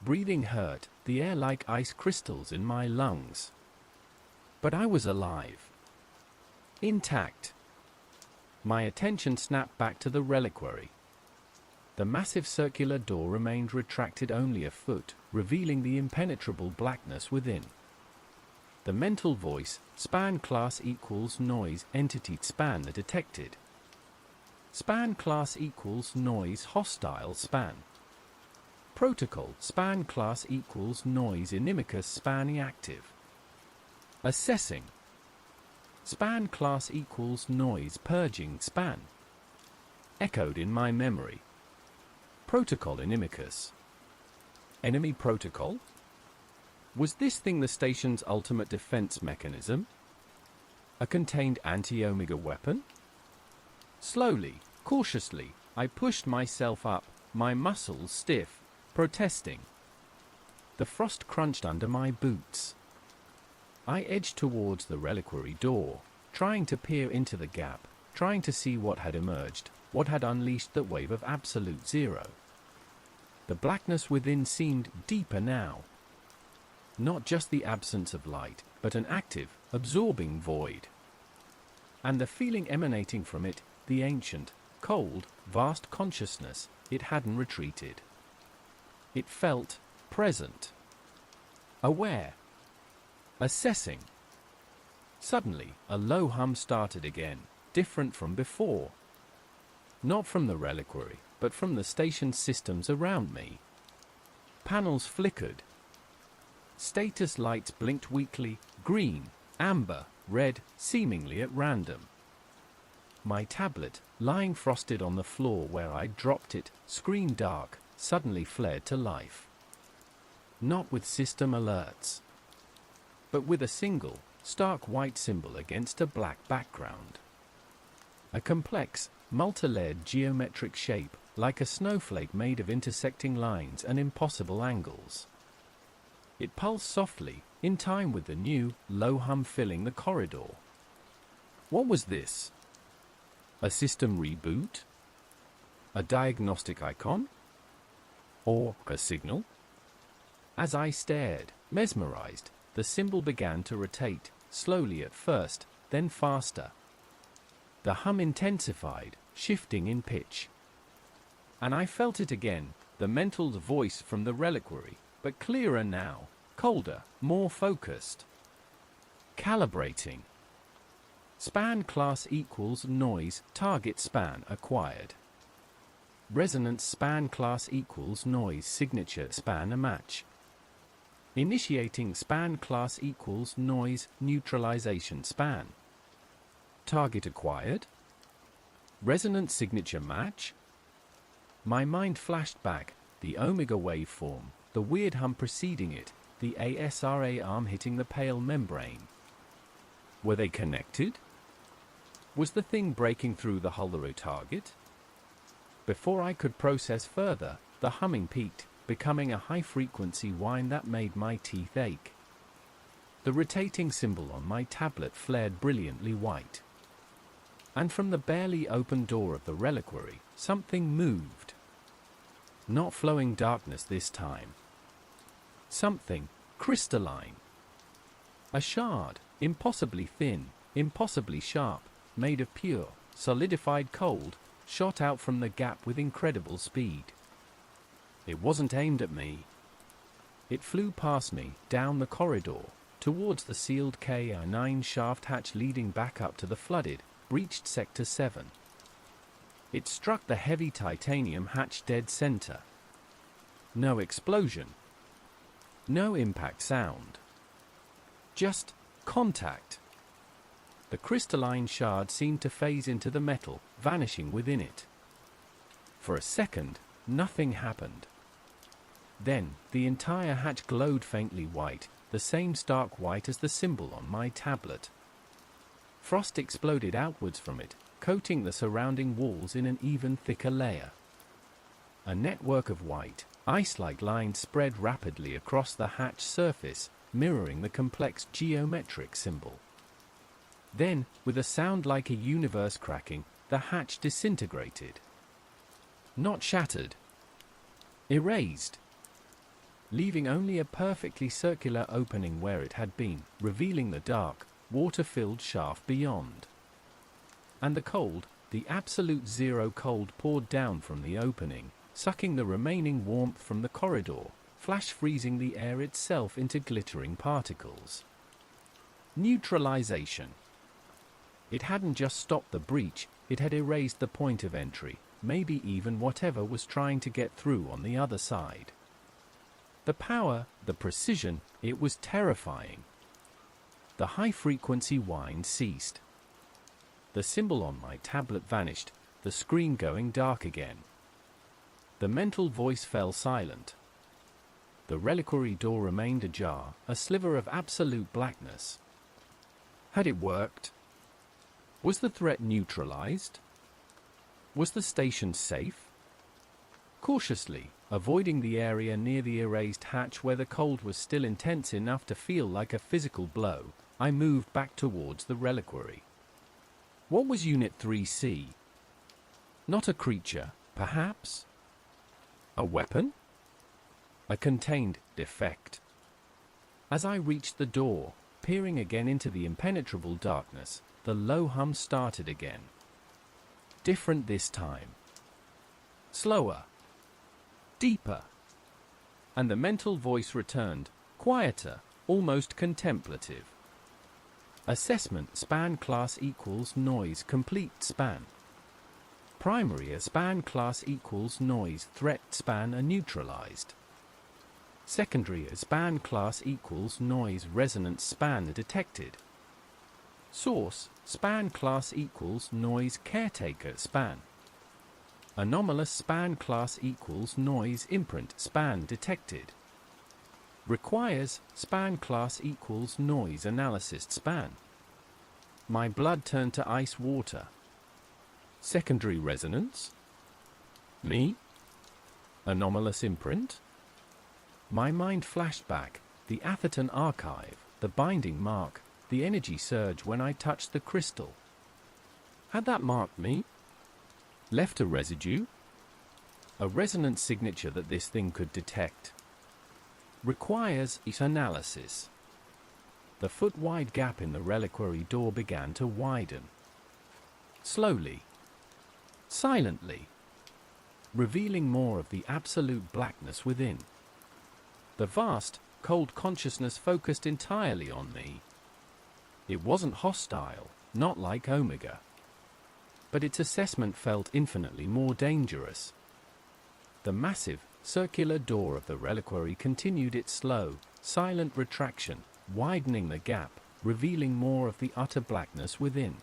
Breathing hurt, the air like ice crystals in my lungs. But I was alive. Intact. My attention snapped back to the reliquary. The massive circular door remained retracted only a foot, revealing the impenetrable blackness within. The mental voice, span class equals noise entity span the detected. Span class equals noise hostile span. Protocol span class equals noise inimicus span active. Assessing. Span class equals noise purging span. Echoed in my memory. Protocol inimicus. Enemy protocol? Was this thing the station's ultimate defense mechanism? A contained anti-Omega weapon? Slowly, cautiously, I pushed myself up, my muscles stiff, protesting. The frost crunched under my boots. I edged towards the reliquary door, trying to peer into the gap, trying to see what had emerged, what had unleashed the wave of absolute zero. The blackness within seemed deeper now. Not just the absence of light, but an active, absorbing void. And the feeling emanating from it, the ancient, cold, vast consciousness, it hadn't retreated. It felt present. Aware. Assessing. Suddenly, a low hum started again, different from before. Not from the reliquary, but from the station's systems around me. Panels flickered. Status lights blinked weakly, green, amber, red, seemingly at random. My tablet, lying frosted on the floor where I'd dropped it, screen dark, suddenly flared to life. Not with system alerts, but with a single, stark white symbol against a black background. A complex, multi-layered geometric shape, like a snowflake made of intersecting lines and impossible angles. It pulsed softly, in time with the new, low hum filling the corridor. What was this? A system reboot? A diagnostic icon? Or a signal? As I stared, mesmerized, the symbol began to rotate, slowly at first, then faster. The hum intensified, shifting in pitch. And I felt it again, the mental voice from the reliquary, but clearer now, colder, more focused. Calibrating. Span class equals noise target span acquired. Resonance span class equals noise signature span a match. Initiating span class equals noise neutralization span. Target acquired? Resonance signature match? My mind flashed back, the Omega waveform, the weird hum preceding it, the ASRA arm hitting the pale membrane. Were they connected? Was the thing breaking through the hollow target? Before I could process further, the humming peaked, becoming a high-frequency whine that made my teeth ache. The rotating symbol on my tablet flared brilliantly white. And from the barely open door of the reliquary, something moved. Not flowing darkness this time. Something crystalline. A shard, impossibly thin, impossibly sharp, made of pure, solidified cold, shot out from the gap with incredible speed. It wasn't aimed at me. It flew past me, down the corridor, towards the sealed KI-9 shaft hatch leading back up to the flooded, breached Sector 7. It struck the heavy titanium hatch dead center. No explosion. No impact sound. Just contact. The crystalline shard seemed to phase into the metal, vanishing within it. For a second, nothing happened. Then, the entire hatch glowed faintly white, the same stark white as the symbol on my tablet. Frost exploded outwards from it, coating the surrounding walls in an even thicker layer. A network of white, ice-like lines spread rapidly across the hatch surface, mirroring the complex geometric symbol. Then, with a sound like a universe cracking, the hatch disintegrated. Not shattered. Erased. Leaving only a perfectly circular opening where it had been, revealing the dark, water-filled shaft beyond. And the cold, the absolute zero cold poured down from the opening, sucking the remaining warmth from the corridor, flash freezing the air itself into glittering particles. Neutralization. It hadn't just stopped the breach, it had erased the point of entry, maybe even whatever was trying to get through on the other side. The power, the precision, it was terrifying. The high-frequency whine ceased. The symbol on my tablet vanished, the screen going dark again. The mental voice fell silent. The reliquary door remained ajar, a sliver of absolute blackness. Had it worked? Was the threat neutralized? Was the station safe? Cautiously, avoiding the area near the erased hatch where the cold was still intense enough to feel like a physical blow, I moved back towards the reliquary. What was Unit 3C? Not a creature, perhaps? A weapon? A contained defect. As I reached the door, peering again into the impenetrable darkness, the low hum started again. Different this time. Slower. Deeper. And the mental voice returned, quieter, almost contemplative. Assessment span class equals noise complete span. Primary a span class equals noise threat span a neutralized. Secondary a span class equals noise resonance span detected. Source span class equals noise caretaker span. Anomalous span class equals noise imprint span detected. Requires span class equals noise analysis span. My blood turned to ice water. Secondary resonance? Me? Anomalous imprint? My mind flashed back, the Atherton archive, the binding mark, the energy surge when I touched the crystal. Had that marked me? Left a residue? A resonance signature that this thing could detect. Requires its analysis. The foot-wide gap in the reliquary door began to widen. Slowly. Silently. Revealing more of the absolute blackness within. The vast, cold consciousness focused entirely on me. It wasn't hostile, not like Omega. But its assessment felt infinitely more dangerous. The massive, circular door of the reliquary continued its slow, silent retraction, widening the gap, revealing more of the utter blackness within.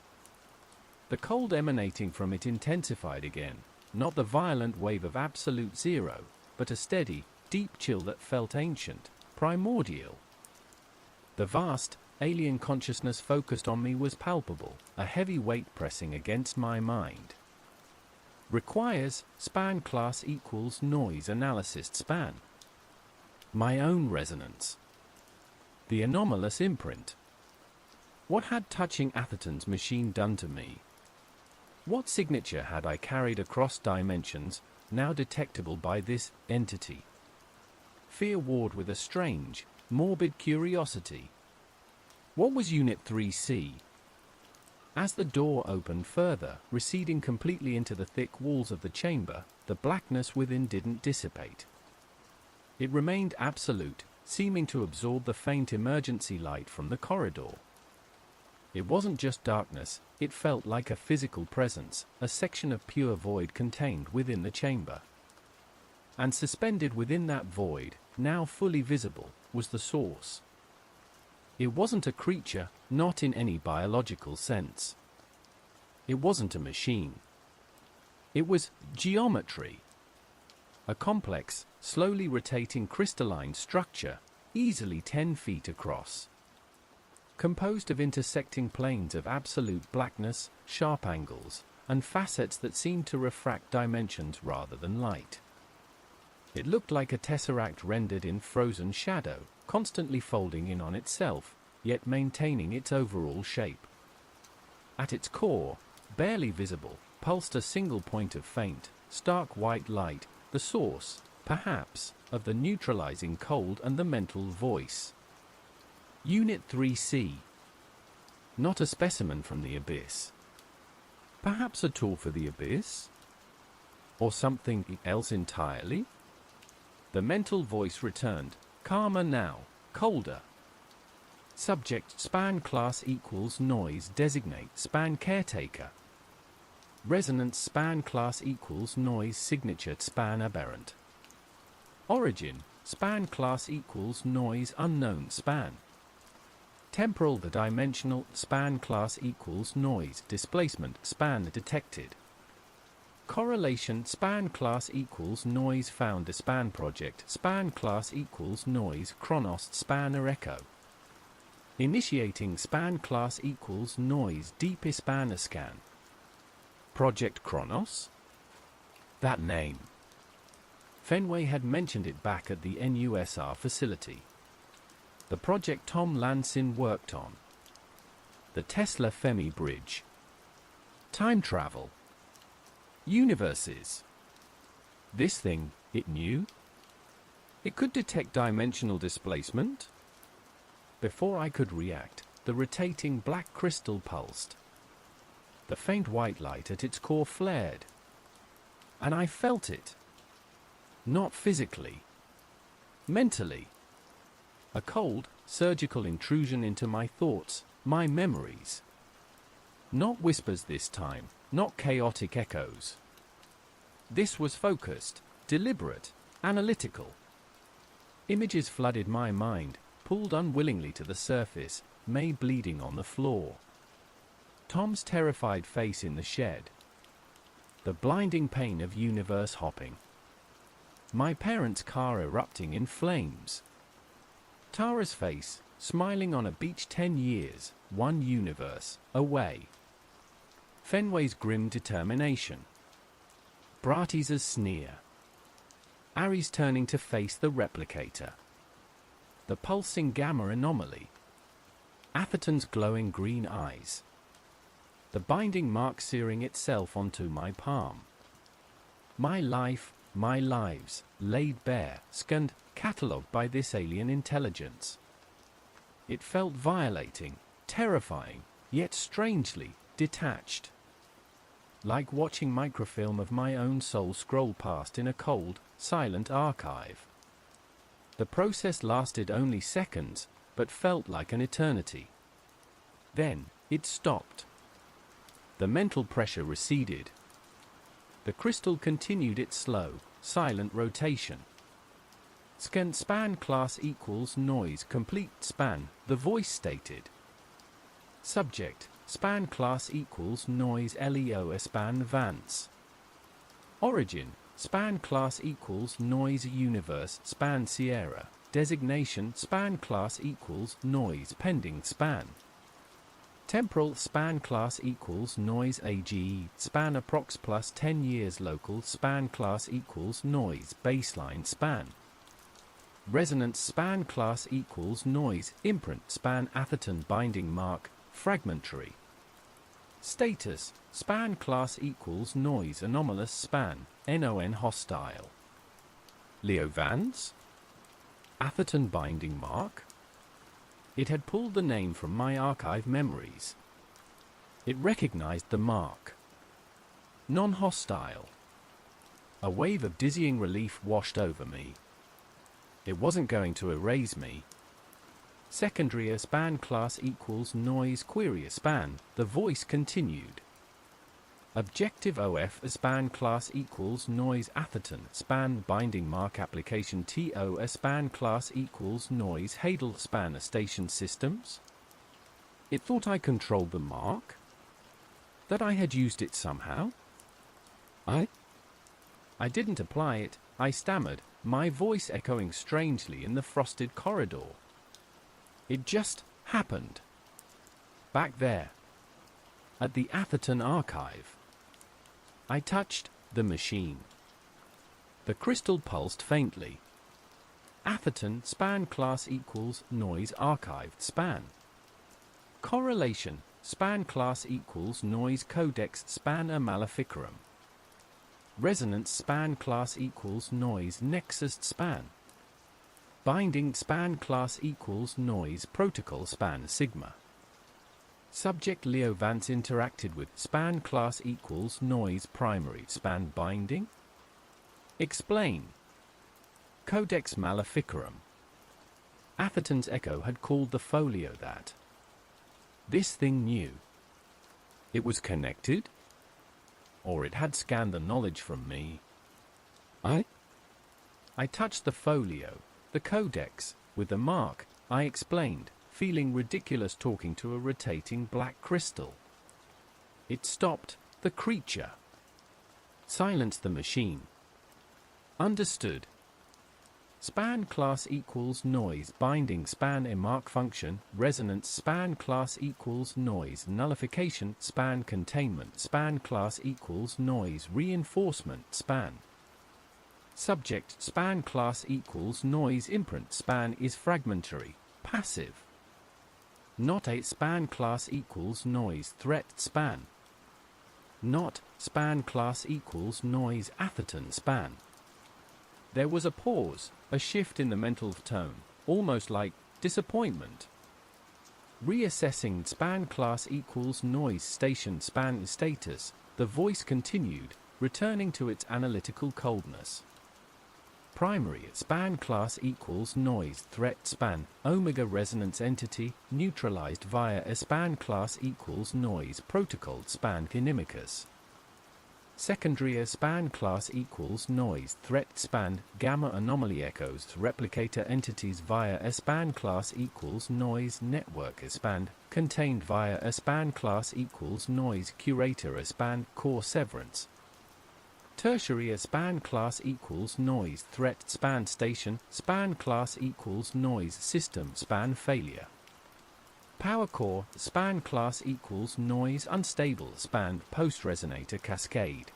The cold emanating from it intensified again, not the violent wave of absolute zero, but a steady, deep chill that felt ancient, primordial. The vast, alien consciousness focused on me was palpable, a heavy weight pressing against my mind. Requires span class equals noise analysis span. My own resonance. The anomalous imprint. What had touching Atherton's machine done to me? What signature had I carried across dimensions, now detectable by this entity? Fear warred with a strange, morbid curiosity. What was Unit 3C? As the door opened further, receding completely into the thick walls of the chamber, the blackness within didn't dissipate. It remained absolute, seeming to absorb the faint emergency light from the corridor. It wasn't just darkness, it felt like a physical presence, a section of pure void contained within the chamber. And suspended within that void, now fully visible, was the source. It wasn't a creature, not in any biological sense. It wasn't a machine. It was geometry. A complex, slowly rotating crystalline structure, easily 10 feet across. Composed of intersecting planes of absolute blackness, sharp angles, and facets that seemed to refract dimensions rather than light. It looked like a tesseract rendered in frozen shadow, constantly folding in on itself, yet maintaining its overall shape. At its core, barely visible, pulsed a single point of faint, stark white light, the source, perhaps, of the neutralizing cold and the mental voice. Unit 3C. Not a specimen from the abyss. Perhaps a tool for the abyss? Or something else entirely? The mental voice returned, calmer now, colder. Subject span class equals noise designate span caretaker. Resonance span class equals noise signature span aberrant. Origin span class equals noise unknown span. Temporal the dimensional span class equals noise displacement span detected. Correlation span class equals noise found a span project span class equals noise chronos spanner echo. Initiating span class equals noise deep spanner scan. Project Chronos? That name. Fenway had mentioned it back at the NUSR facility. The project Tom Lansin worked on. The Tesla Femi Bridge. Time travel. Universes. This thing, it knew? It could detect dimensional displacement? Before I could react, the rotating black crystal pulsed. The faint white light at its core flared. And I felt it. Not physically. Mentally. A cold, surgical intrusion into my thoughts, my memories. Not whispers this time, not chaotic echoes. This was focused, deliberate, analytical. Images flooded my mind, pulled unwillingly to the surface, May bleeding on the floor. Tom's terrified face in the shed. The blinding pain of universe hopping. My parents' car erupting in flames. Tara's face, smiling on a beach 10 years, one universe, away. Fenway's grim determination. Brati's sneer. Ari's turning to face the replicator. The pulsing gamma anomaly. Atherton's glowing green eyes. The binding mark searing itself onto my palm. My life, my lives, laid bare, scanned, catalogued by this alien intelligence. It felt violating, terrifying, yet strangely detached. Like watching microfilm of my own soul scroll past in a cold, silent archive. The process lasted only seconds, but felt like an eternity. Then, it stopped. The mental pressure receded. The crystal continued its slow, silent rotation. Span class equals noise complete span, the voice stated. Subject, span class equals noise leo span vance. Origin, span class equals noise universe span Sierra. Designation span class equals noise pending span. Temporal span class equals noise AGE span approx plus 10 years local span class equals noise baseline span. Resonance span class equals noise imprint span Atherton binding mark fragmentary. Status span class equals noise anomalous span NON hostile. Leo Vance? Atherton binding mark? It had pulled the name from my archive memories. It recognized the mark. Non-hostile. A wave of dizzying relief washed over me. It wasn't going to erase me. Secondary span class equals noise query span, the voice continued. Objective OF span class equals noise Atherton span binding mark application TO span class equals noise Hadal span station systems. It thought I controlled the mark? That I had used it somehow? I didn't apply it, I stammered, my voice echoing strangely in the frosted corridor. It just happened. Back there. At the Atherton archive. I touched the machine. The crystal pulsed faintly. Atherton span class equals noise archived span. Correlation span class equals noise codex span a maleficarum. Resonance span class equals noise nexus span. Binding span class equals noise protocol span sigma. Subject Leo Vance interacted with span class equals noise primary span binding. Explain. Codex Maleficarum. Atherton's echo had called the folio that. This thing knew. It was connected? Or it had scanned the knowledge from me. I touched the folio, the codex, with the mark, I explained, feeling ridiculous talking to a rotating black crystal. It stopped, the creature. Silenced the machine. Understood. Span class equals noise binding span emark function resonance span class equals noise nullification span containment span class equals noise reinforcement span. Subject span class equals noise imprint span is fragmentary, passive. Not a span class equals noise threat span. Not span class equals noise Atherton span. There was a pause, a shift in the mental tone, almost like disappointment. Reassessing span class equals noise station span status, the voice continued, returning to its analytical coldness. Primary span class equals noise threat span, omega resonance entity, neutralized via a span class equals noise protocol span inimicus. Secondary span class equals noise threat span, gamma anomaly echoes replicator entities via a span class equals noise network span, contained via a span class equals noise curator span core severance. Tertiary span class equals noise threat span station, span class equals noise system span failure. Power core, span class equals noise unstable span post-resonator cascade.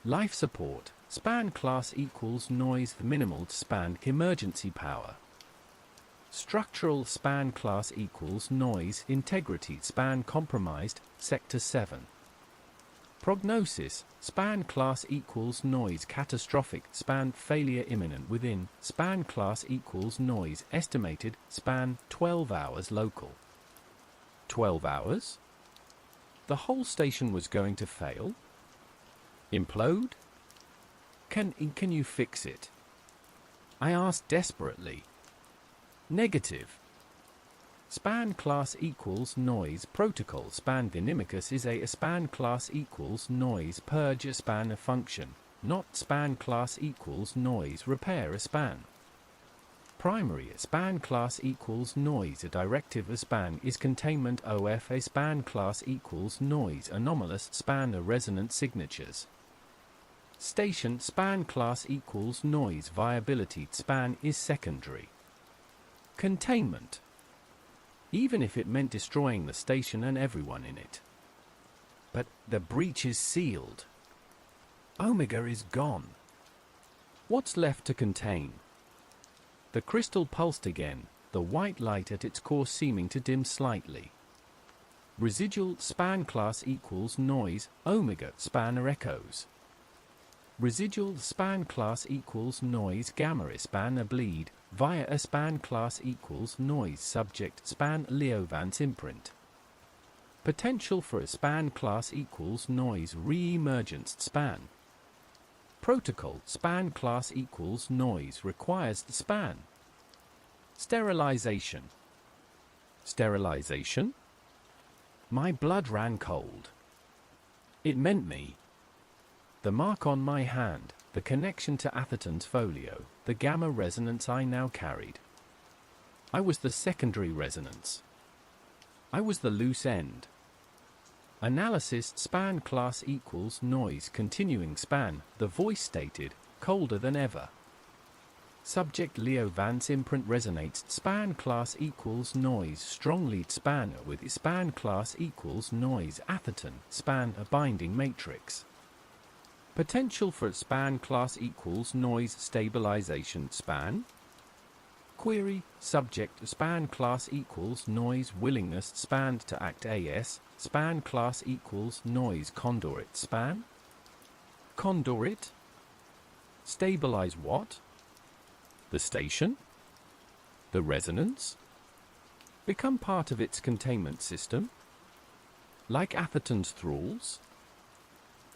Life support, span class equals noise minimal span emergency power. Structural span class equals noise integrity span compromised, sector 7. Prognosis, span class equals noise catastrophic span failure imminent within, span class equals noise estimated, span 12 hours local. 12 hours? The whole station was going to fail? Implode? Can you fix it? I asked desperately. Negative. Span class equals noise protocol span inimicus is a span class equals noise purge a span a function, not span class equals noise repair a span. Primary a span class equals noise a directive a span is containment of a span class equals noise anomalous span a resonant signatures. Station span class equals noise viability span is secondary. Containment. Even if it meant destroying the station and everyone in it. But the breach is sealed. Omega is gone. What's left to contain? The crystal pulsed again, the white light at its core seeming to dim slightly. Residual span class equals noise, omega span are echoes. Residual span class equals noise gamma span a bleed, via a span class equals noise subject span Leovance imprint. Potential for a span class equals noise re-emergence span. Protocol span class equals noise requires the span. Sterilization. Sterilization? My blood ran cold. It meant me. The mark on my hand, the connection to Atherton's folio, the gamma resonance I now carried. I was the secondary resonance. I was the loose end. Analysis span class equals noise continuing span, the voice stated, colder than ever. Subject Leovance imprint resonates span class equals noise strong lead spanner with span class equals noise Atherton span a binding matrix. Potential for span class equals noise stabilization span. Query, subject span class equals noise willingness span to act AS, span class equals noise conduit span. Conduit? Stabilize what? The station? The resonance? Become part of its containment system? Like Atherton's thralls?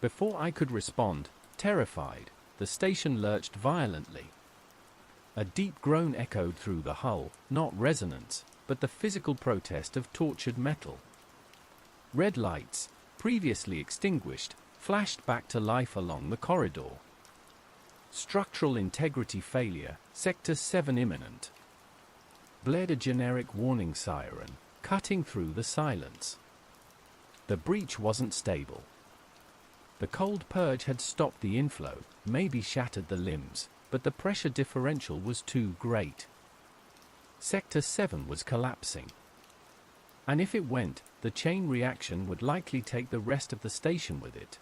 Before I could respond, terrified, the station lurched violently. A deep groan echoed through the hull, not resonance, but the physical protest of tortured metal. Red lights, previously extinguished, flashed back to life along the corridor. Structural integrity failure, Sector 7 imminent. Blared a generic warning siren, cutting through the silence. The breach wasn't stable. The cold purge had stopped the inflow, maybe shattered the limbs, but the pressure differential was too great. Sector 7 was collapsing. And if it went, the chain reaction would likely take the rest of the station with it.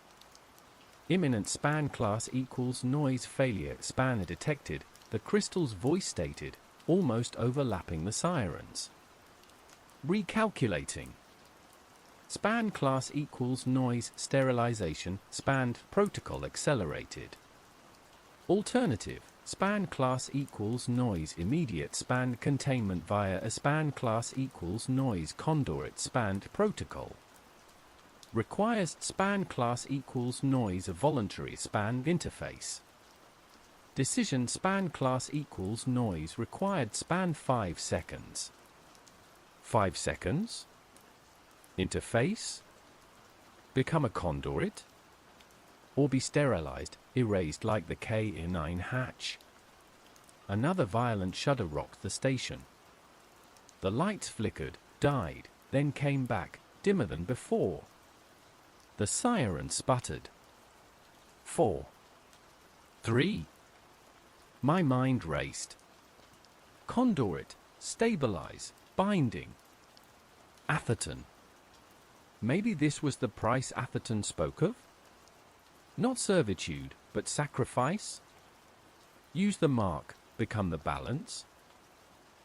Imminent span class equals noise failure span detected, the crystal's voice stated, almost overlapping the sirens. Recalculating. Span class equals noise sterilization span protocol accelerated. Alternative, span class equals noise immediate span containment via a span class equals noise conduit span protocol. Requires span class equals noise voluntary span interface. Decision span class equals noise required span 5 seconds. 5 seconds? Interface? Become a conduit? Or be sterilized, erased like the K-9 hatch? Another violent shudder rocked the station. The lights flickered, died, then came back, dimmer than before. The siren sputtered. 4. 3. My mind raced. Conduit, stabilize, binding. Atherton. Maybe this was the price Atherton spoke of? Not servitude, but sacrifice? Use the mark, become the balance?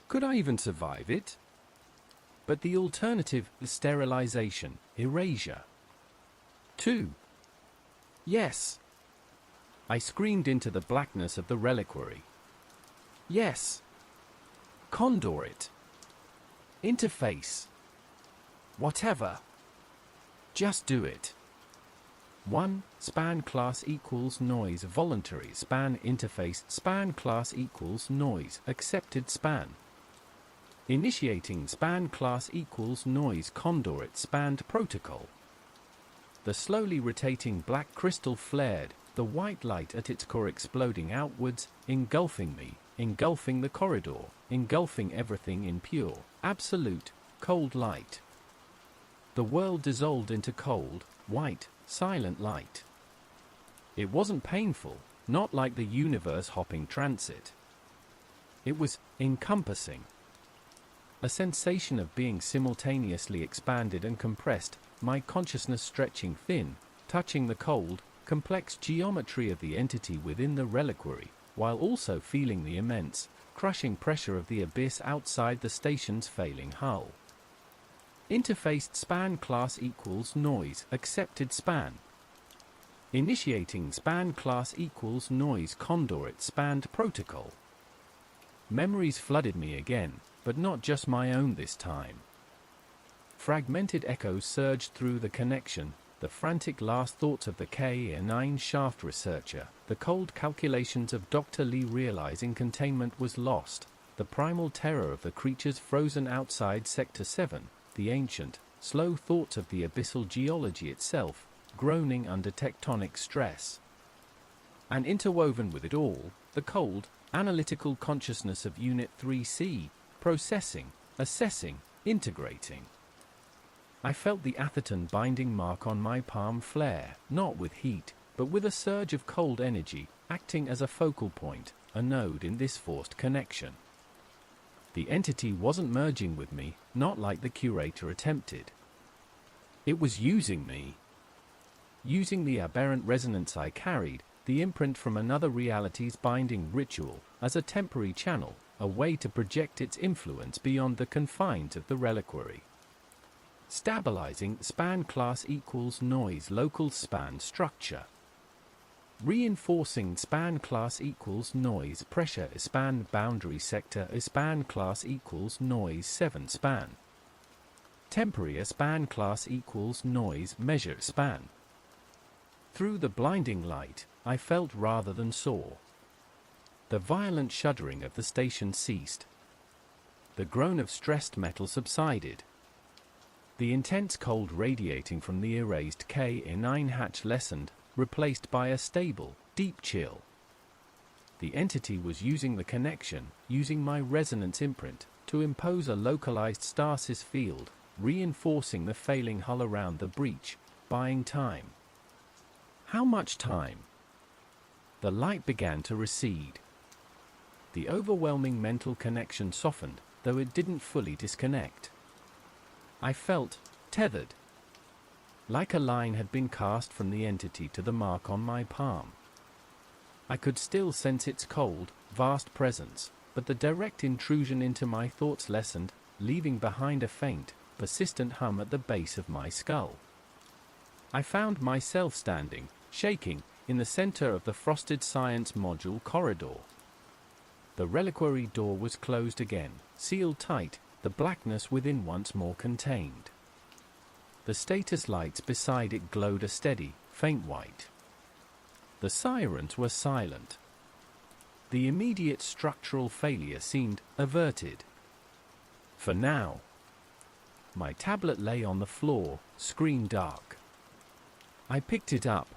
Could I even survive it? But the alternative is sterilization, erasure. 2. Yes. I screamed into the blackness of the reliquary. Yes. Conduit. Interface. Whatever. Just do it. 1. Span class equals noise voluntary span interface span class equals noise accepted span. Initiating span class equals noise conduit spanned protocol. The slowly rotating black crystal flared, the white light at its core exploding outwards, engulfing me, engulfing the corridor, engulfing everything in pure, absolute, cold light. The world dissolved into cold, white, silent light. It wasn't painful, not like the universe-hopping transit. It was encompassing. A sensation of being simultaneously expanded and compressed, my consciousness stretching thin, touching the cold, complex geometry of the entity within the reliquary, while also feeling the immense, crushing pressure of the abyss outside the station's failing hull. Interfaced span class equals noise accepted span. Initiating span class equals noise conduit spanned protocol. Memories flooded me again, but not just my own this time. Fragmented echoes surged through the connection, the frantic last thoughts of the K-9 shaft researcher, the cold calculations of Dr. Lee realizing containment was lost, the primal terror of the creatures frozen outside Sector 7, the ancient, slow thoughts of the abyssal geology itself, groaning under tectonic stress. And interwoven with it all, the cold, analytical consciousness of Unit 3C, processing, assessing, integrating. I felt the Atherton binding mark on my palm flare, not with heat, but with a surge of cold energy, acting as a focal point, a node in this forced connection. The entity wasn't merging with me, not like the curator attempted. It was using me. Using the aberrant resonance I carried, the imprint from another reality's binding ritual, as a temporary channel, a way to project its influence beyond the confines of the reliquary. Stabilizing span class equals noise local span structure. Reinforcing span class equals noise pressure span boundary sector span class equals noise 7 span. Temporary span class equals noise measure span. Through the blinding light, I felt rather than saw. The violent shuddering of the station ceased. The groan of stressed metal subsided. The intense cold radiating from the erased K-9 hatch lessened, replaced by a stable, deep chill. The entity was using the connection, using my resonance imprint, to impose a localized stasis field, reinforcing the failing hull around the breach, buying time. How much time? The light began to recede. The overwhelming mental connection softened, though it didn't fully disconnect. I felt tethered. Like a line had been cast from the entity to the mark on my palm. I could still sense its cold, vast presence, but the direct intrusion into my thoughts lessened, leaving behind a faint, persistent hum at the base of my skull. I found myself standing, shaking, in the center of the frosted science module corridor. The reliquary door was closed again, sealed tight, the blackness within once more contained. The status lights beside it glowed a steady, faint white. The sirens were silent. The immediate structural failure seemed averted. For now. My tablet lay on the floor, screen dark. I picked it up.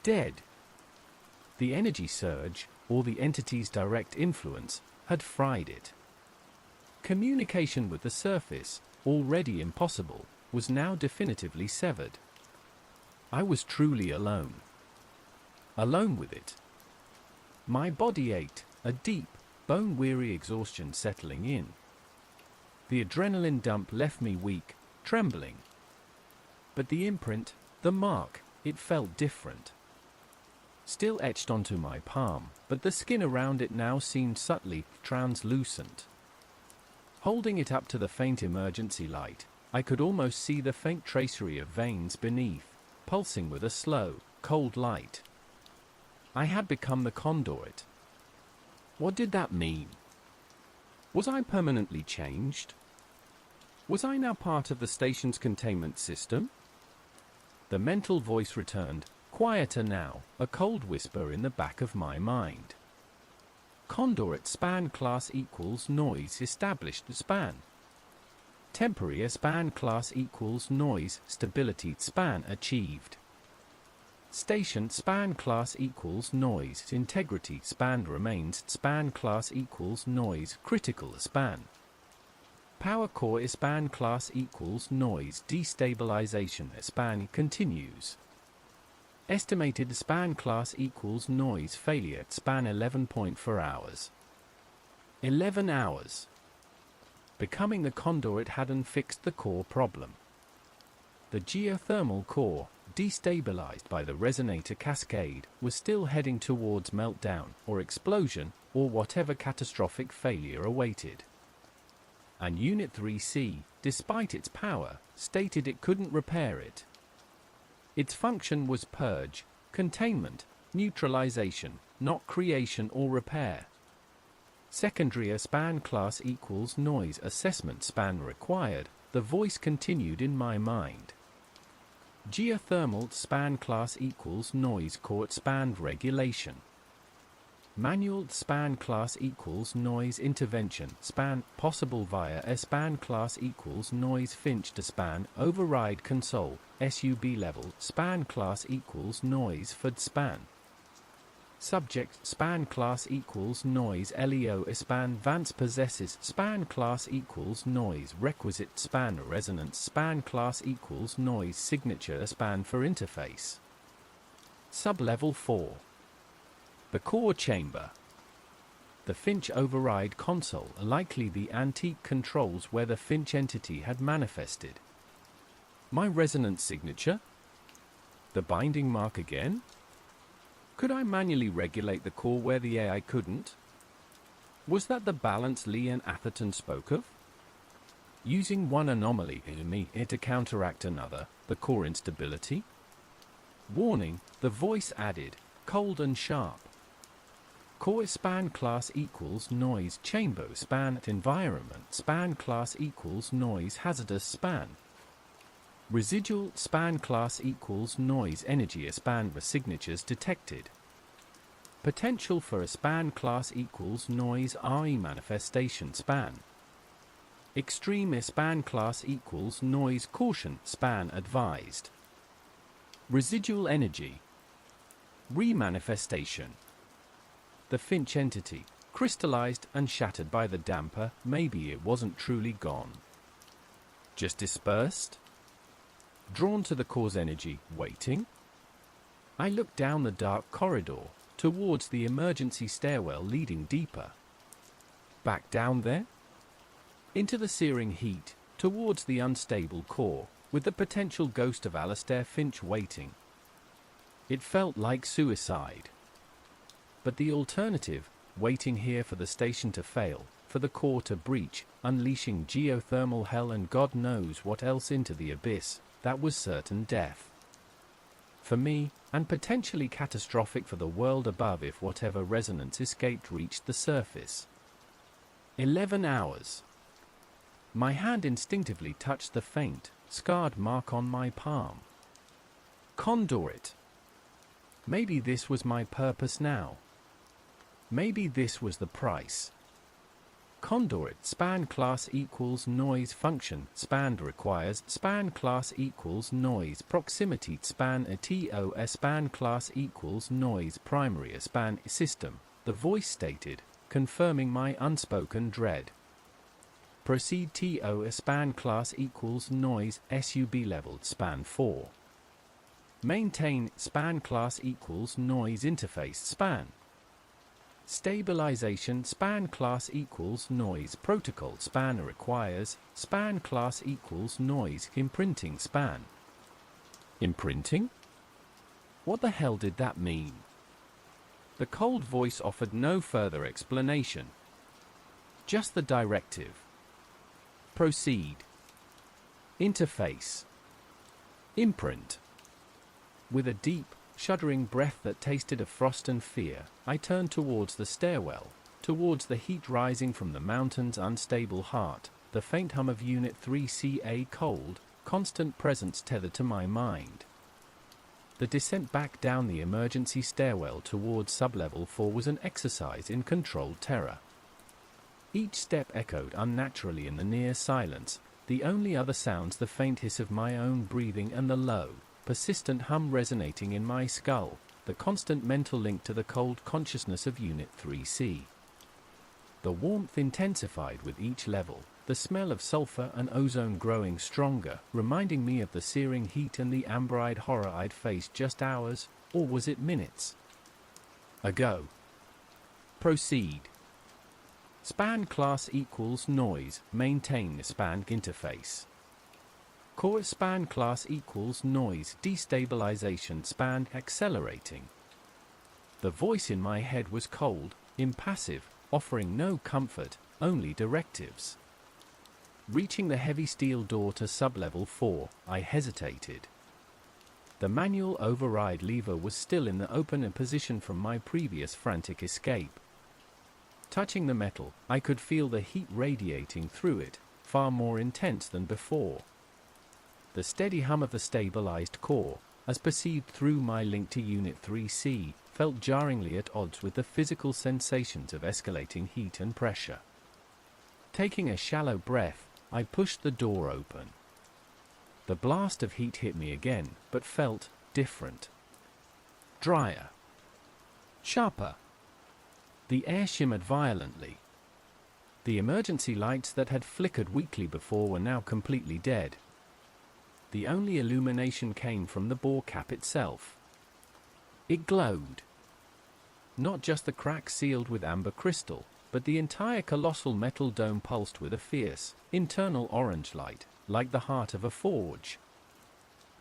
Dead. The energy surge, or the entity's direct influence, had fried it. Communication with the surface, already impossible, was now definitively severed. I was truly alone. Alone with it. My body ached, a deep, bone-weary exhaustion settling in. The adrenaline dump left me weak, trembling. But the imprint, the mark, it felt different. Still etched onto my palm, but the skin around it now seemed subtly translucent. Holding it up to the faint emergency light, I could almost see the faint tracery of veins beneath, pulsing with a slow, cold light. I had become the conduit. What did that mean? Was I permanently changed? Was I now part of the station's containment system? The mental voice returned, quieter now, a cold whisper in the back of my mind. Conduit span class equals noise established span. Temporary span class equals noise stability span achieved. Station span class equals noise integrity span remains span class equals noise critical span. Power core span class equals noise destabilization span continues. Estimated span class equals noise failure span 11.4 hours. 11 hours. Becoming the conduit hadn't fixed the core problem. The geothermal core, destabilized by the resonator cascade, was still heading towards meltdown, or explosion, or whatever catastrophic failure awaited. And Unit 3C, despite its power, stated it couldn't repair it. Its function was purge, containment, neutralization, not creation or repair. Secondary span class equals noise assessment span required, the voice continued in my mind. Geothermal span class equals noise court span regulation. Manual span class equals noise intervention span possible via a span class equals noise finch to span override console SUB level span class equals noise FUD span. Subject span class equals noise LEO span Vance possesses span class equals noise requisite span resonance span class equals noise signature span for interface. Sublevel 4. The core chamber. The Finch override console, likely the antique controls where the Finch entity had manifested. My resonance signature? The binding mark again? Could I manually regulate the core where the AI couldn't? Was that the balance Lee and Atherton spoke of? Using one anomaly in me to counteract another, the core instability? Warning, the voice added, cold and sharp. Core span class equals noise chamber span environment span class equals noise hazardous span. Residual span class equals noise energy a span signatures detected. Potential for a span class equals noise RE manifestation span. Extreme span class equals noise caution span advised. Residual energy. Remanifestation. The Finch entity, crystallized and shattered by the damper, maybe it wasn't truly gone. Just dispersed? Drawn to the cause energy, waiting? I looked down the dark corridor, towards the emergency stairwell leading deeper. Back down there? Into the searing heat, towards the unstable core, with the potential ghost of Alistair Finch waiting. It felt like suicide. But the alternative, waiting here for the station to fail, for the core to breach, unleashing geothermal hell and God knows what else into the abyss, that was certain death. For me, and potentially catastrophic for the world above if whatever resonance escaped reached the surface. 11 hours. My hand instinctively touched the faint, scarred mark on my palm. Conduit. Maybe this was my purpose now. Maybe this was the price. Conduit span class equals noise function span requires span class equals noise proximity span to span class equals noise primary span system, the voice stated, confirming my unspoken dread. Proceed to span class equals noise sub leveled span 4. Maintain span class equals noise interface span. Stabilization span class equals noise protocol span requires span class equals noise imprinting span. Imprinting? What the hell did that mean? The cold voice offered no further explanation. Just the directive. Proceed. Interface. Imprint. With a deep, shuddering breath that tasted of frost and fear, I turned towards the stairwell, towards the heat rising from the mountain's unstable heart, the faint hum of Unit 3CA cold, constant presence tethered to my mind. The descent back down the emergency stairwell towards sublevel 4 was an exercise in controlled terror. Each step echoed unnaturally in the near silence, the only other sounds the faint hiss of my own breathing and the low, persistent hum resonating in my skull, the constant mental link to the cold consciousness of Unit 3C. The warmth intensified with each level, the smell of sulfur and ozone growing stronger, reminding me of the searing heat and the amber-eyed horror I'd faced just hours, or was it minutes, ago. Proceed. Span class equals noise, maintain span interface. Core span class equals noise destabilization span accelerating. The voice in my head was cold, impassive, offering no comfort, only directives. Reaching the heavy steel door to sublevel 4, I hesitated. The manual override lever was still in the open position from my previous frantic escape. Touching the metal, I could feel the heat radiating through it, far more intense than before. The steady hum of the stabilized core, as perceived through my link to Unit 3C, felt jarringly at odds with the physical sensations of escalating heat and pressure. Taking a shallow breath, I pushed the door open. The blast of heat hit me again, but felt different. Drier. Sharper. The air shimmered violently. The emergency lights that had flickered weakly before were now completely dead. The only illumination came from the bore cap itself. It glowed. Not just the crack sealed with amber crystal, but the entire colossal metal dome pulsed with a fierce, internal orange light, like the heart of a forge.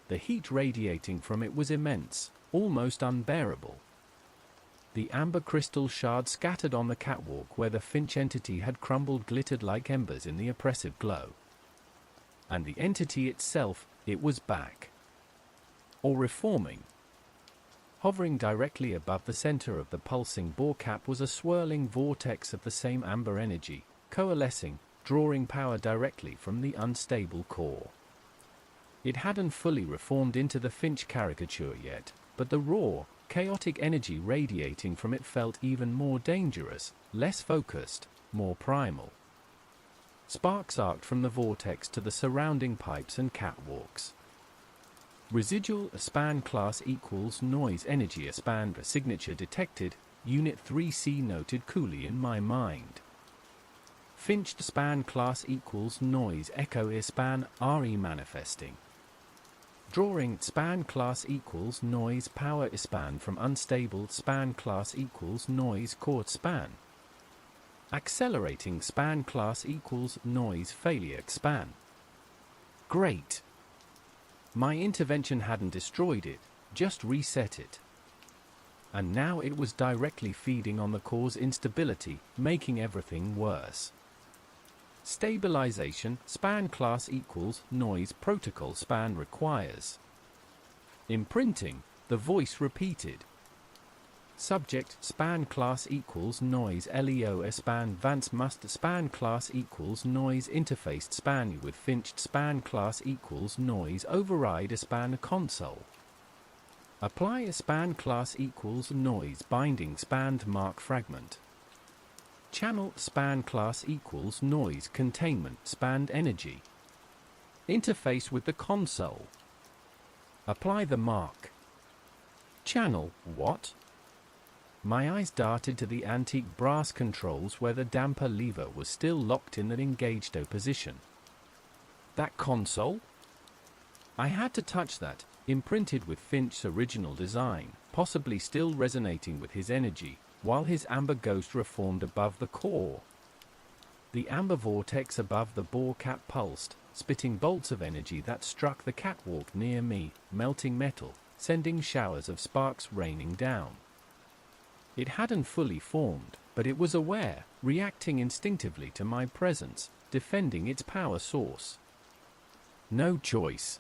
The heat radiating from it was immense, almost unbearable. The amber crystal shards scattered on the catwalk where the Finch entity had crumbled glittered like embers in the oppressive glow. And the entity itself, it was back. Or reforming. Hovering directly above the center of the pulsing bore cap was a swirling vortex of the same amber energy, coalescing, drawing power directly from the unstable core. It hadn't fully reformed into the Finch caricature yet, but the raw, chaotic energy radiating from it felt even more dangerous, less focused, more primal. Sparks arced from the vortex to the surrounding pipes and catwalks. Residual span class equals noise energy span signature detected, Unit 3C noted coolly in my mind. Finched span class equals noise echo span RE manifesting. Drawing span class equals noise power span from unstable span class equals noise chord span. Accelerating span class equals noise failure span. Great! My intervention hadn't destroyed it, just reset it. And now it was directly feeding on the core's instability, making everything worse. Stabilization span class equals noise protocol span requires. Imprinting, the voice repeated. Subject span class equals noise LEO span Vance must span class equals noise interfaced span with Finched span class equals noise override span console. Apply a span class equals noise binding spanned mark fragment. Channel span class equals noise containment spanned energy. Interface with the console. Apply the mark. Channel what? My eyes darted to the antique brass controls where the damper lever was still locked in the engaged position. That console? I had to touch that, imprinted with Finch's original design, possibly still resonating with his energy, while his amber ghost reformed above the core. The amber vortex above the bore cap pulsed, spitting bolts of energy that struck the catwalk near me, melting metal, sending showers of sparks raining down. It hadn't fully formed, but it was aware, reacting instinctively to my presence, defending its power source. No choice.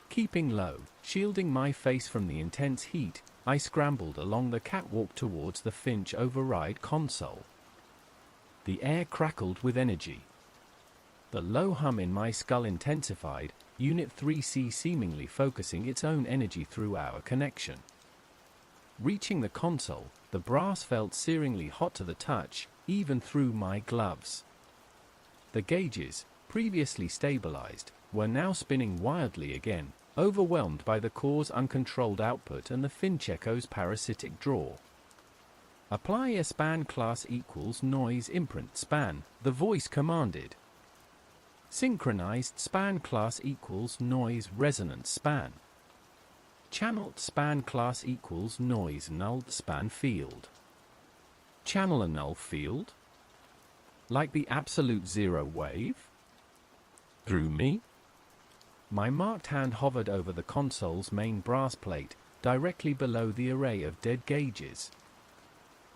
Keeping low, shielding my face from the intense heat, I scrambled along the catwalk towards the Finch override console. The air crackled with energy. The low hum in my skull intensified, Unit 3C seemingly focusing its own energy through our connection. Reaching the console, the brass felt searingly hot to the touch, even through my gloves. The gauges, previously stabilized, were now spinning wildly again, overwhelmed by the core's uncontrolled output and the Finch echo's parasitic draw. Apply a span class equals noise imprint span, the voice commanded. Synchronized span class equals noise resonance span. Channel span class equals noise nulled span field. Channel a null field? Like the absolute zero wave? Through me? My marked hand hovered over the console's main brass plate, directly below the array of dead gauges.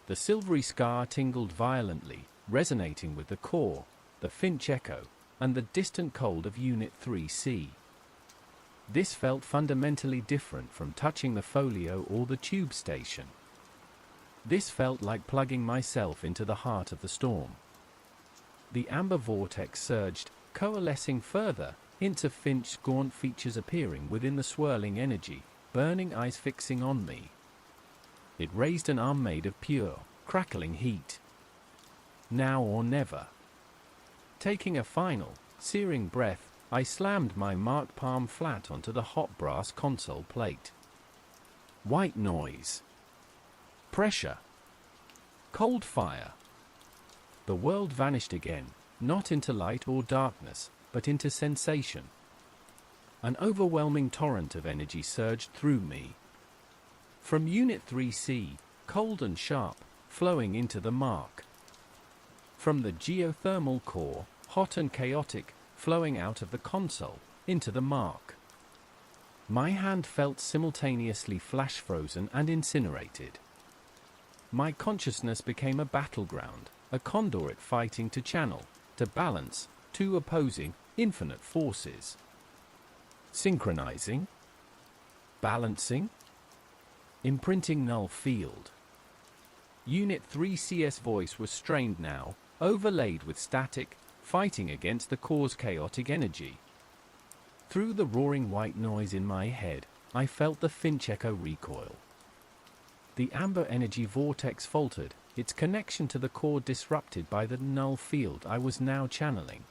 The silvery scar tingled violently, resonating with the core, the Finch echo, and the distant cold of Unit 3C. This felt fundamentally different from touching the folio or the tube station. This felt like plugging myself into the heart of the storm. The amber vortex surged, coalescing further, hints of Finch's gaunt features appearing within the swirling energy, burning eyes fixing on me. It raised an arm made of pure, crackling heat. Now or never. Taking a final, searing breath, I slammed my marked palm flat onto the hot brass console plate. White noise. Pressure. Cold fire. The world vanished again, not into light or darkness, but into sensation. An overwhelming torrent of energy surged through me. From Unit 3C, cold and sharp, flowing into the mark. From the geothermal core, hot and chaotic, flowing out of the console, into the mark. My hand felt simultaneously flash-frozen and incinerated. My consciousness became a battleground, a conduit fighting to channel, to balance, two opposing, infinite forces. Synchronizing? Balancing? Imprinting null field. Unit 3CS voice was strained now, overlaid with static, fighting against the core's chaotic energy. Through the roaring white noise in my head, I felt the Finch echo recoil. The amber energy vortex faltered, its connection to the core disrupted by the null field I was now channeling.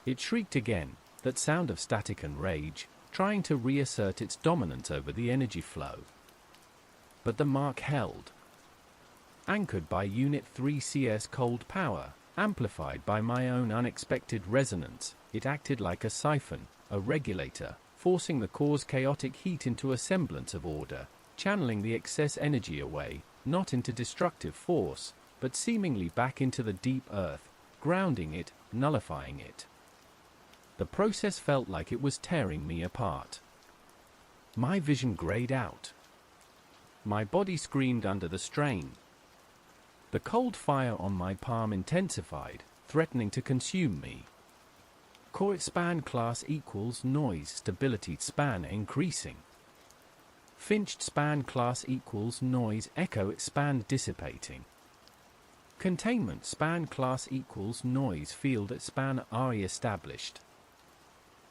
It shrieked again, that sound of static and rage, trying to reassert its dominance over the energy flow. But the mark held. Anchored by Unit 3CS cold power, amplified by my own unexpected resonance, it acted like a siphon, a regulator, forcing the core's chaotic heat into a semblance of order, channeling the excess energy away, not into destructive force, but seemingly back into the deep earth, grounding it, nullifying it. The process felt like it was tearing me apart. My vision grayed out. My body screamed under the strain. The cold fire on my palm intensified, threatening to consume me. Core expand class equals noise stability span increasing. Finched span class equals noise echo expand dissipating. Containment span class equals noise field expand RE established.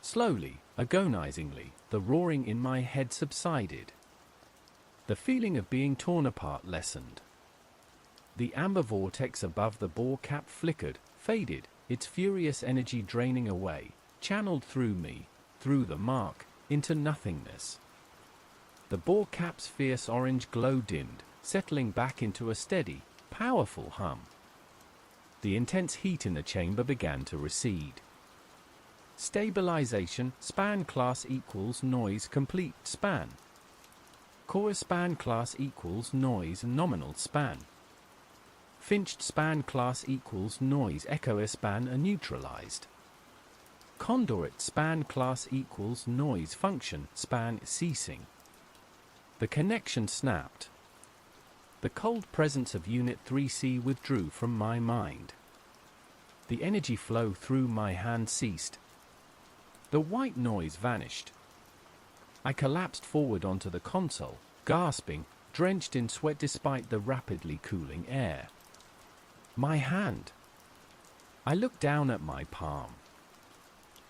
Slowly, agonizingly, the roaring in my head subsided. The feeling of being torn apart lessened. The amber vortex above the bore cap flickered, faded, its furious energy draining away, channeled through me, through the mark, into nothingness. The bore cap's fierce orange glow dimmed, settling back into a steady, powerful hum. The intense heat in the chamber began to recede. Stabilization span class equals noise complete span. Core span class equals noise nominal span. Finched span class equals noise echo span neutralized. Conduit span class equals noise function span ceasing. The connection snapped. The cold presence of Unit 3C withdrew from my mind. The energy flow through my hand ceased. The white noise vanished. I collapsed forward onto the console, gasping, drenched in sweat despite the rapidly cooling air. My hand. I looked down at my palm.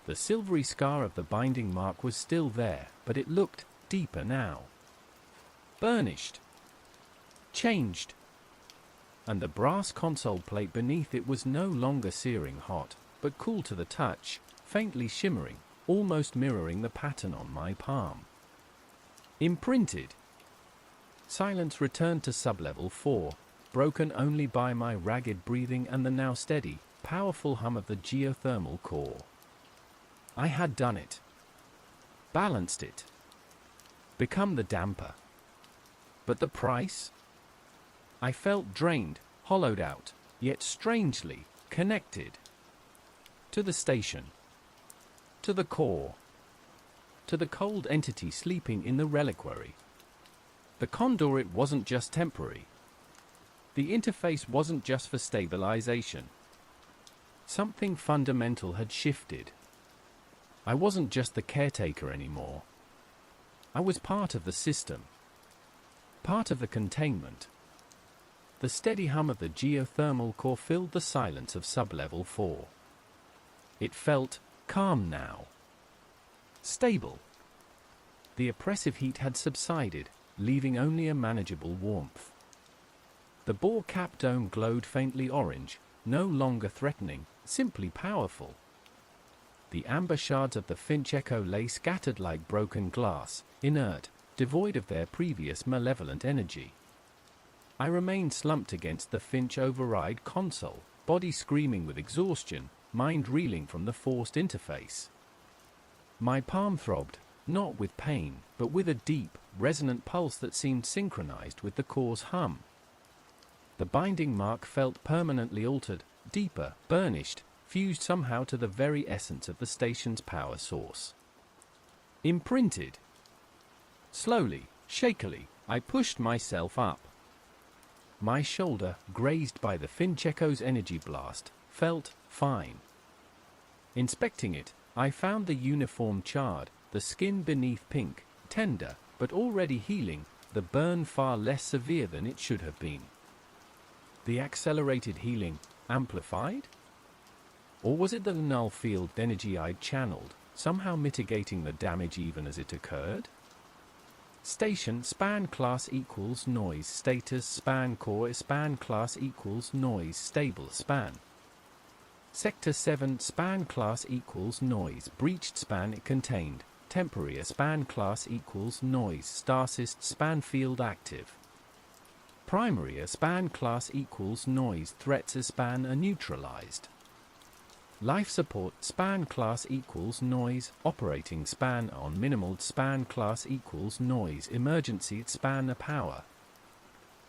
The silvery scar of the binding mark was still there, but it looked deeper now. Burnished. Changed. And the brass console plate beneath it was no longer searing hot, but cool to the touch, faintly shimmering, almost mirroring the pattern on my palm. Imprinted. Silence returned to sublevel 4, broken only by my ragged breathing and the now steady, powerful hum of the geothermal core. I had done it. Balanced it. Become the damper. But the price? I felt drained, hollowed out, yet strangely connected. To the station. To the core. To the cold entity sleeping in the reliquary. The conduit wasn't just temporary. The interface wasn't just for stabilization. Something fundamental had shifted. I wasn't just the caretaker anymore. I was part of the system. Part of the containment. The steady hum of the geothermal core filled the silence of sublevel 4. It felt calm now. Stable. The oppressive heat had subsided, leaving only a manageable warmth. The bore cap dome glowed faintly orange, no longer threatening, simply powerful. The amber shards of the Finch echo lay scattered like broken glass, inert, devoid of their previous malevolent energy. I remained slumped against the Finch override console, body screaming with exhaustion, mind reeling from the forced interface. My palm throbbed, not with pain, but with a deep, resonant pulse that seemed synchronized with the core's hum. The binding mark felt permanently altered, deeper, burnished, fused somehow to the very essence of the station's power source. Imprinted. Slowly, shakily, I pushed myself up. My shoulder, grazed by the Finch echo's energy blast, felt fine. Inspecting it, I found the uniform charred, the skin beneath pink, tender, but already healing, the burn far less severe than it should have been. The accelerated healing, amplified? Or was it the null field energy I'd channeled, somehow mitigating the damage even as it occurred? Station span class equals noise status span core span class equals noise stable span. Sector 7 span class equals noise breached span contained. Temporary span class equals noise stasis span field active. Primary span class equals noise threats span neutralized. Life support span class equals noise operating span on minimal span class equals noise emergency span power.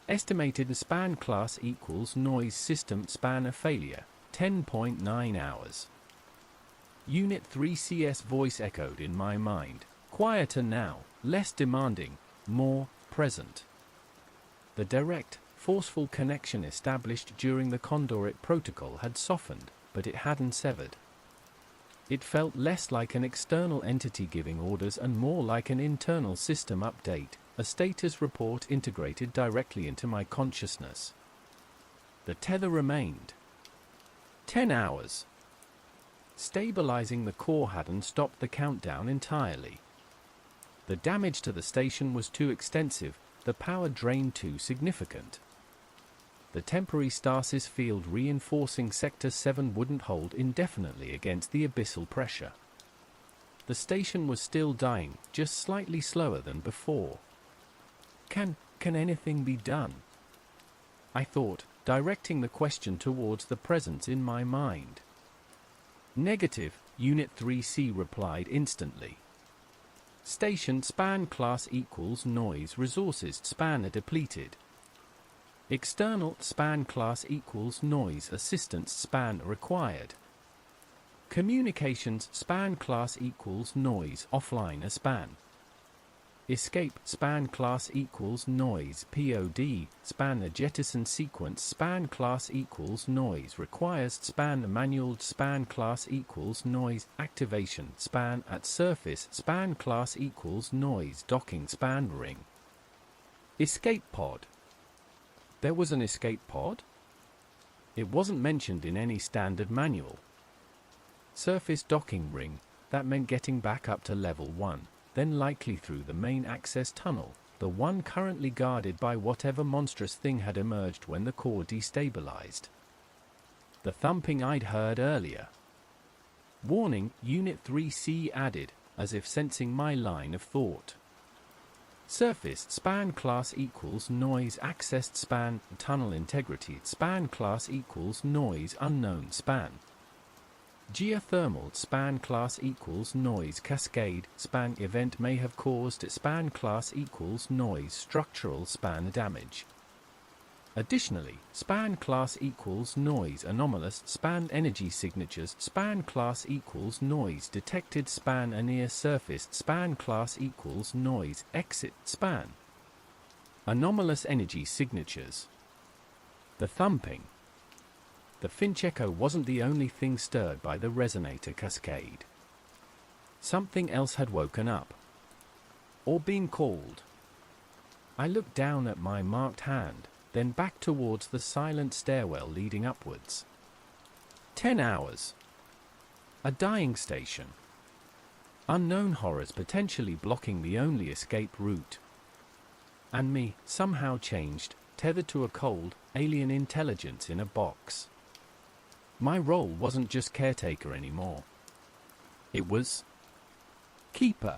Estimated span class equals noise system span failure 10.9 hours. Unit 3 CS voice echoed in my mind. Quieter now, less demanding, more present. The direct, forceful connection established during the Containment protocol had softened, but it hadn't severed. It felt less like an external entity giving orders and more like an internal system update, a status report integrated directly into my consciousness. The tether remained. 10 hours. Stabilizing the core hadn't stopped the countdown entirely. The damage to the station was too extensive, the power drain too significant. The temporary stasis field reinforcing Sector 7 wouldn't hold indefinitely against the abyssal pressure. The station was still dying, just slightly slower than before. Can anything be done? I thought, directing the question towards the presence in my mind. Negative, Unit 3C replied instantly. Station span class equals noise resources span depleted. External span class equals noise assistance span required. Communications span class equals noise offline span. Escape span class equals noise POD span jettison sequence span class equals noise requires span manual span class equals noise activation span at surface span class equals noise docking span ring. Escape pod. There was an escape pod? It wasn't mentioned in any standard manual. Surface docking ring, that meant getting back up to level 1. Then likely through the main access tunnel, the one currently guarded by whatever monstrous thing had emerged when the core destabilized. The thumping I'd heard earlier. Warning, Unit 3C added, as if sensing my line of thought. Surface span class equals noise accessed span tunnel integrity span class equals noise unknown span. Geothermal span class equals noise cascade span event may have caused span class equals noise structural span damage. Additionally, span class equals noise anomalous span energy signatures span class equals noise detected span near surface span class equals noise exit span. Anomalous energy signatures. The thumping. The Finch echo wasn't the only thing stirred by the resonator cascade. Something else had woken up. Or been called. I looked down at my marked hand, then back towards the silent stairwell leading upwards. 10 hours. A dying station. Unknown horrors potentially blocking the only escape route. And me, somehow changed, tethered to a cold, alien intelligence in a box. My role wasn't just caretaker anymore. It was keeper.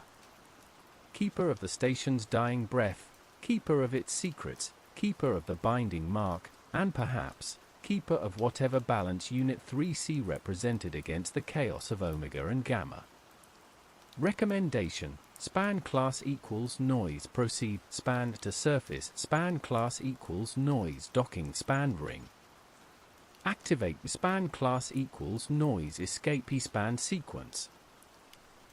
Keeper of the station's dying breath, keeper of its secrets, keeper of the binding mark, and perhaps, keeper of whatever balance Unit 3C represented against the chaos of Omega and Gamma. Recommendation: span class equals noise proceed span to surface span class equals noise docking span ring. Activate span class equals noise escape span sequence.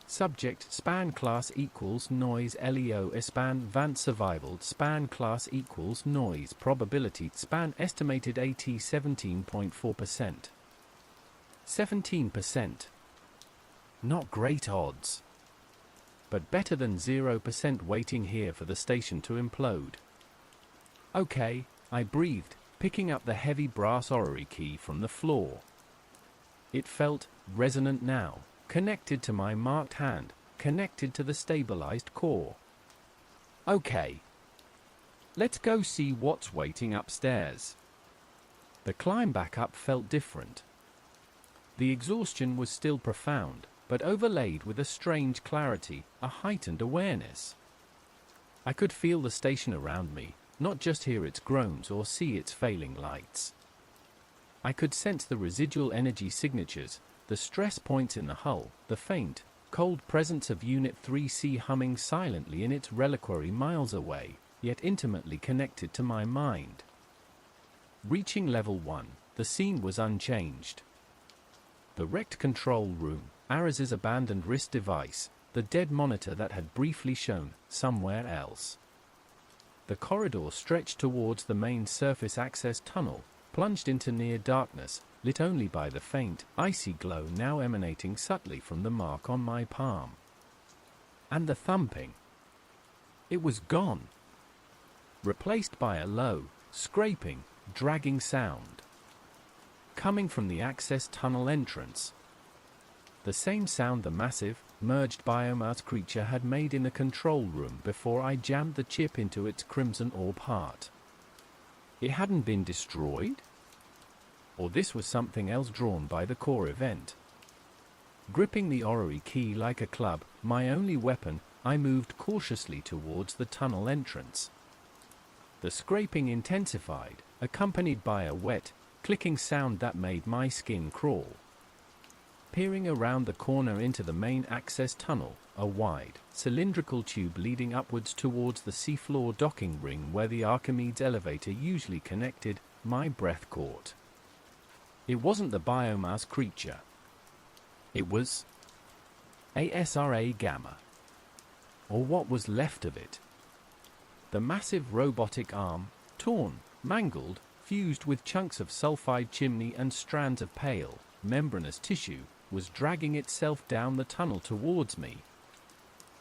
Subject span class equals noise LEO span vant survival span class equals noise probability span estimated AT 17.4%. 17%. Not great odds. But better than 0% waiting here for the station to implode. Okay, I breathed, picking up the heavy brass orrery key from the floor. It felt resonant now, connected to my marked hand, connected to the stabilized core. Okay. Let's go see what's waiting upstairs. The climb back up felt different. The exhaustion was still profound, but overlaid with a strange clarity, a heightened awareness. I could feel the station around me, not just hear its groans or see its failing lights. I could sense the residual energy signatures, the stress points in the hull, the faint, cold presence of Unit 3C humming silently in its reliquary miles away, yet intimately connected to my mind. Reaching level 1, the scene was unchanged. The wrecked control room, Araz's abandoned wrist device, the dead monitor that had briefly shown somewhere else. The corridor stretched towards the main surface access tunnel, plunged into near darkness, lit only by the faint, icy glow now emanating subtly from the mark on my palm. And the thumping. It was gone. Replaced by a low, scraping, dragging sound. Coming from the access tunnel entrance. The same sound the massive, merged biomass creature had made in the control room before I jammed the chip into its crimson orb heart. It hadn't been destroyed? Or this was something else drawn by the core event? Gripping the orrery key like a club, my only weapon, I moved cautiously towards the tunnel entrance. The scraping intensified, accompanied by a wet, clicking sound that made my skin crawl. Peering around the corner into the main access tunnel, a wide, cylindrical tube leading upwards towards the seafloor docking ring where the Archimedes elevator usually connected, my breath caught. It wasn't the biomass creature. It was ASRA Gamma. Or what was left of it. The massive robotic arm, torn, mangled, fused with chunks of sulfide chimney and strands of pale, membranous tissue, was dragging itself down the tunnel towards me.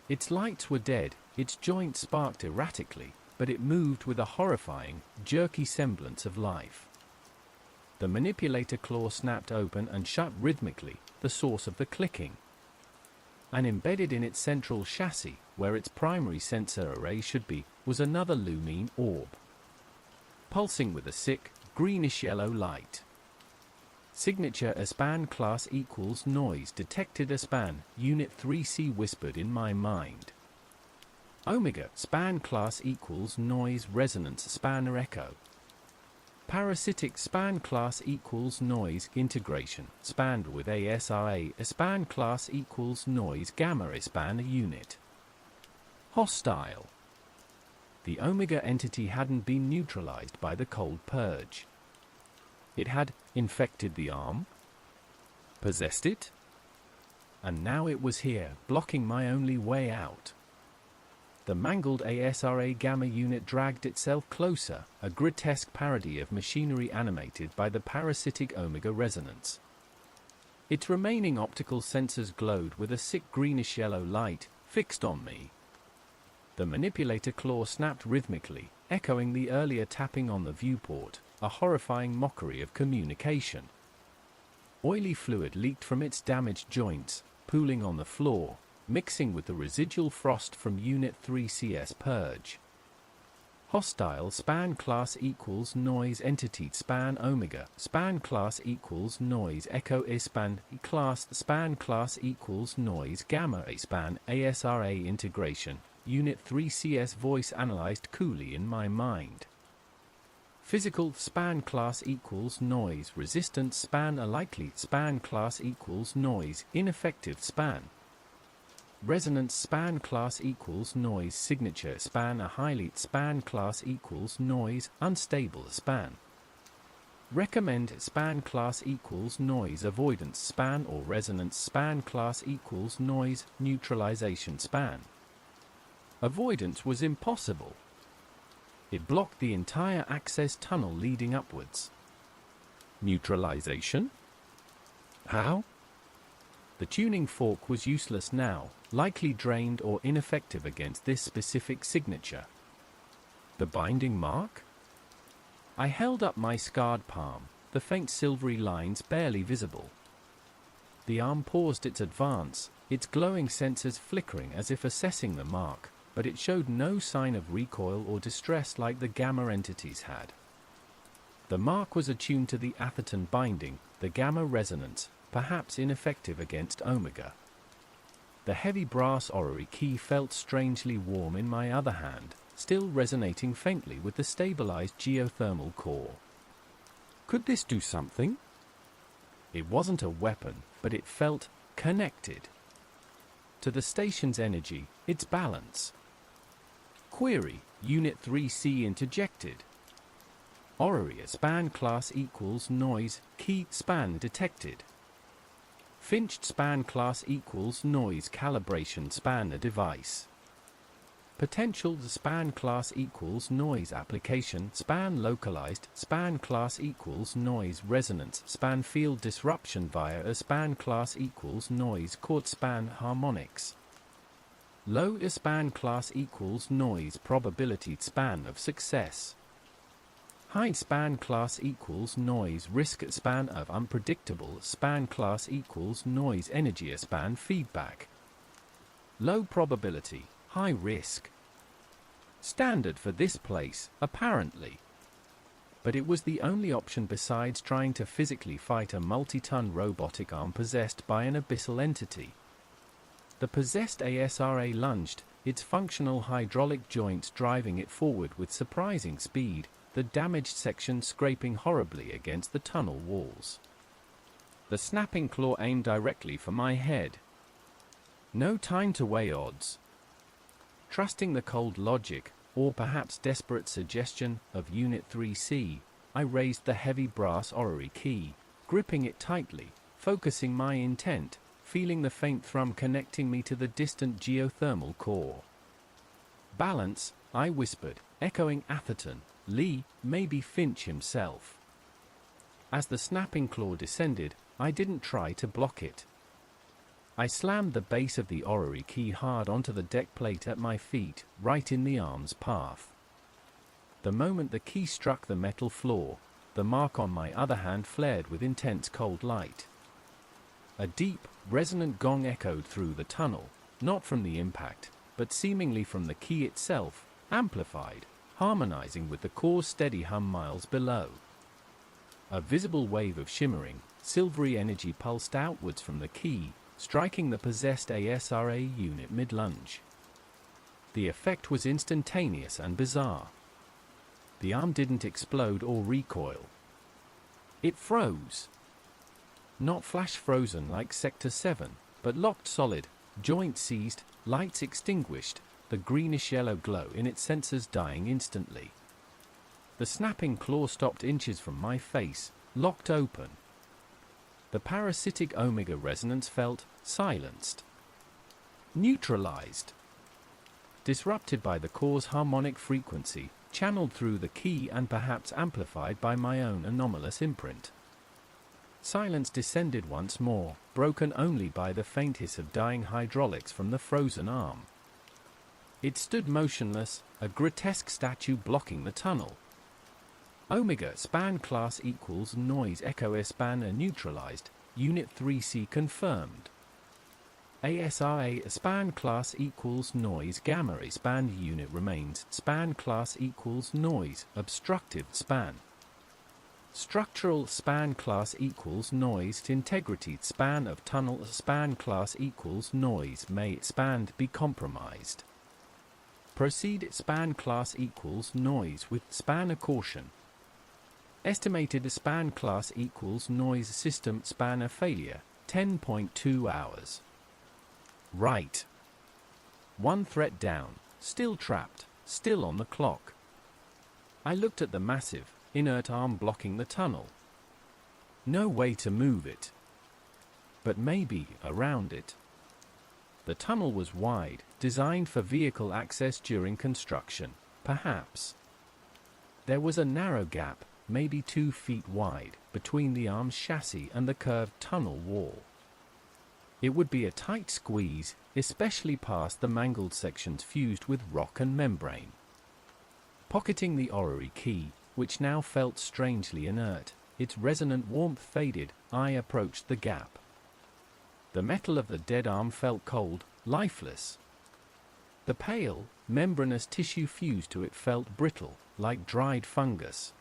Its lights were dead, its joints sparked erratically, but it moved with a horrifying, jerky semblance of life. The manipulator claw snapped open and shut rhythmically, the source of the clicking. And embedded in its central chassis, where its primary sensor array should be, was another lumine orb. Pulsing with a sick, greenish-yellow light. Signature ASPAN class equals noise detected ASPAN, Unit 3C whispered in my mind. Omega, SPAN class equals noise resonance spanner echo. Parasitic SPAN class equals noise integration, spanned with ASRA, ASPAN class equals noise gamma ASPAN unit. Hostile. The Omega entity hadn't been neutralized by the cold purge. It had infected the arm, possessed it, and now it was here, blocking my only way out. The mangled ASRA Gamma unit dragged itself closer, a grotesque parody of machinery animated by the parasitic Omega resonance. Its remaining optical sensors glowed with a sick greenish-yellow light, fixed on me. The manipulator claw snapped rhythmically, echoing the earlier tapping on the viewport, a horrifying mockery of communication. Oily fluid leaked from its damaged joints, pooling on the floor, mixing with the residual frost from Unit 3CS purge. Hostile SPAN class equals noise entity SPAN Omega, SPAN class equals noise echo ASPAN class SPAN class equals noise gamma ASPAN ASRA integration, Unit 3CS voice analyzed coolly in my mind. Physical SPAN class equals noise resistant SPAN a likely SPAN class equals noise ineffective SPAN. Resonance SPAN class equals noise signature SPAN a highly SPAN class equals noise unstable SPAN. Recommend SPAN class equals noise avoidance SPAN or resonance SPAN class equals noise neutralization SPAN. Avoidance was impossible. It blocked the entire access tunnel leading upwards. Neutralization? How? The tuning fork was useless now, likely drained or ineffective against this specific signature. The binding mark? I held up my scarred palm, the faint silvery lines barely visible. The arm paused its advance, its glowing sensors flickering as if assessing the mark, but it showed no sign of recoil or distress like the gamma entities had. The mark was attuned to the Atherton binding, the gamma resonance, perhaps ineffective against Omega. The heavy brass orrery key felt strangely warm in my other hand, still resonating faintly with the stabilized geothermal core. Could this do something? It wasn't a weapon, but it felt connected to the station's energy, its balance. Query, Unit 3C interjected. Orrery span class equals noise, key span detected. Finched span class equals noise calibration span a device. Potential span class equals noise application span localized span class equals noise resonance span field disruption via a span class equals noise chord span harmonics. Low span class equals noise probability span of success. High span class equals noise risk span of unpredictable span class equals noise energy span feedback. Low probability, high risk. Standard for this place, apparently. But it was the only option besides trying to physically fight a multi-ton robotic arm possessed by an abyssal entity. The possessed ASRA lunged, its functional hydraulic joints driving it forward with surprising speed, the damaged section scraping horribly against the tunnel walls. The snapping claw aimed directly for my head. No time to weigh odds. Trusting the cold logic, or perhaps desperate suggestion, of Unit 3C, I raised the heavy brass orrery key, gripping it tightly, focusing my intent, feeling the faint thrum connecting me to the distant geothermal core. Balance, I whispered, echoing Atherton, Lee, maybe Finch himself. As the snapping claw descended, I didn't try to block it. I slammed the base of the orrery key hard onto the deck plate at my feet, right in the arm's path. The moment the key struck the metal floor, the mark on my other hand flared with intense cold light. A deep, resonant gong echoed through the tunnel, not from the impact, but seemingly from the key itself, amplified, harmonizing with the core's steady hum miles below. A visible wave of shimmering, silvery energy pulsed outwards from the key, striking the possessed ASRA unit mid-lunge. The effect was instantaneous and bizarre. The arm didn't explode or recoil. It froze. Not flash frozen like Sector 7, but locked solid, joints seized, lights extinguished, the greenish-yellow glow in its sensors dying instantly. The snapping claw stopped inches from my face, locked open. The parasitic Omega resonance felt silenced. Neutralized. Disrupted by the core's harmonic frequency, channeled through the key and perhaps amplified by my own anomalous imprint. Silence descended once more, broken only by the faint hiss of dying hydraulics from the frozen arm. It stood motionless, a grotesque statue blocking the tunnel. Omega span class equals noise echo span neutralized, Unit 3C confirmed. ASRA span class equals noise gamma span unit remains span class equals noise obstructive span. Structural span class equals noise integrity span of tunnel span class equals noise may span be compromised. Proceed span class equals noise with span a caution. Estimated span class equals noise system span a failure, 10.2 hours. Right. One threat down, still trapped, still on the clock. I looked at the massive, inert arm blocking the tunnel. No way to move it. But maybe around it. The tunnel was wide, designed for vehicle access during construction, perhaps. There was a narrow gap, maybe 2 feet wide, between the arm's chassis and the curved tunnel wall. It would be a tight squeeze, especially past the mangled sections fused with rock and membrane. Pocketing the orrery key, which now felt strangely inert, its resonant warmth faded, I approached the gap. The metal of the dead arm felt cold, lifeless. The pale, membranous tissue fused to it felt brittle, like dried fungus.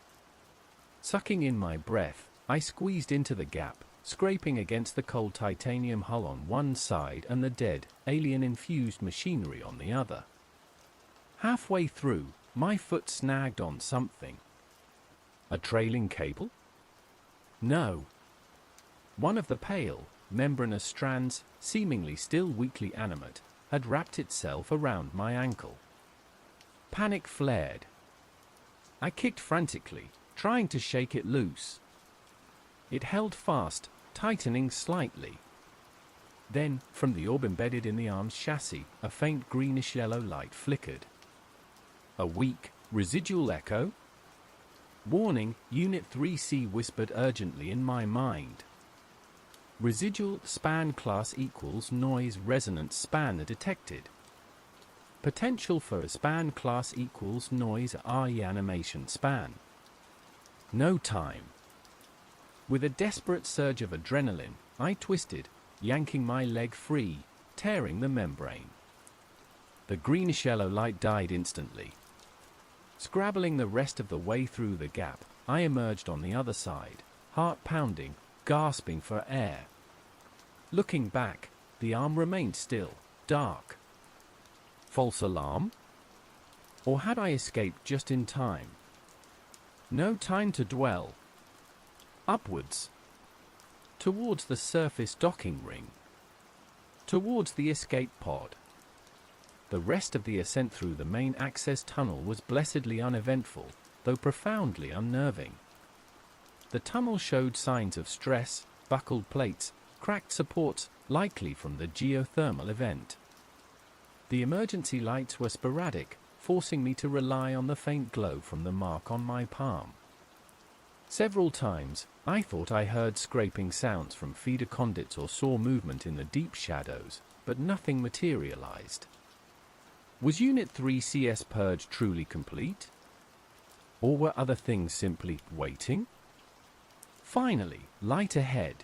Sucking in my breath, I squeezed into the gap, scraping against the cold titanium hull on one side and the dead, alien-infused machinery on the other. Halfway through, my foot snagged on something. A trailing cable? No. One of the pale, membranous strands, seemingly still weakly animate, had wrapped itself around my ankle. Panic flared. I kicked frantically, trying to shake it loose. It held fast, tightening slightly. Then, from the orb embedded in the arm's chassis, a faint greenish-yellow light flickered. A weak, residual echo? Warning, Unit 3C whispered urgently in my mind. Residual span class equals noise resonance span detected. Potential for a span class equals noise RE animation span. No time. With a desperate surge of adrenaline, I twisted, yanking my leg free, tearing the membrane. The greenish-yellow light died instantly. Scrabbling the rest of the way through the gap, I emerged on the other side, heart pounding, gasping for air. Looking back, the arm remained still, dark. False alarm? Or had I escaped just in time? No time to dwell. Upwards. Towards the surface docking ring. Towards the escape pod. The rest of the ascent through the main access tunnel was blessedly uneventful, though profoundly unnerving. The tunnel showed signs of stress, buckled plates, cracked supports, likely from the geothermal event. The emergency lights were sporadic, forcing me to rely on the faint glow from the mark on my palm. Several times, I thought I heard scraping sounds from feeder conduits or saw movement in the deep shadows, but nothing materialized. Was Unit 3CS purge truly complete? Or were other things simply waiting? Finally, light ahead.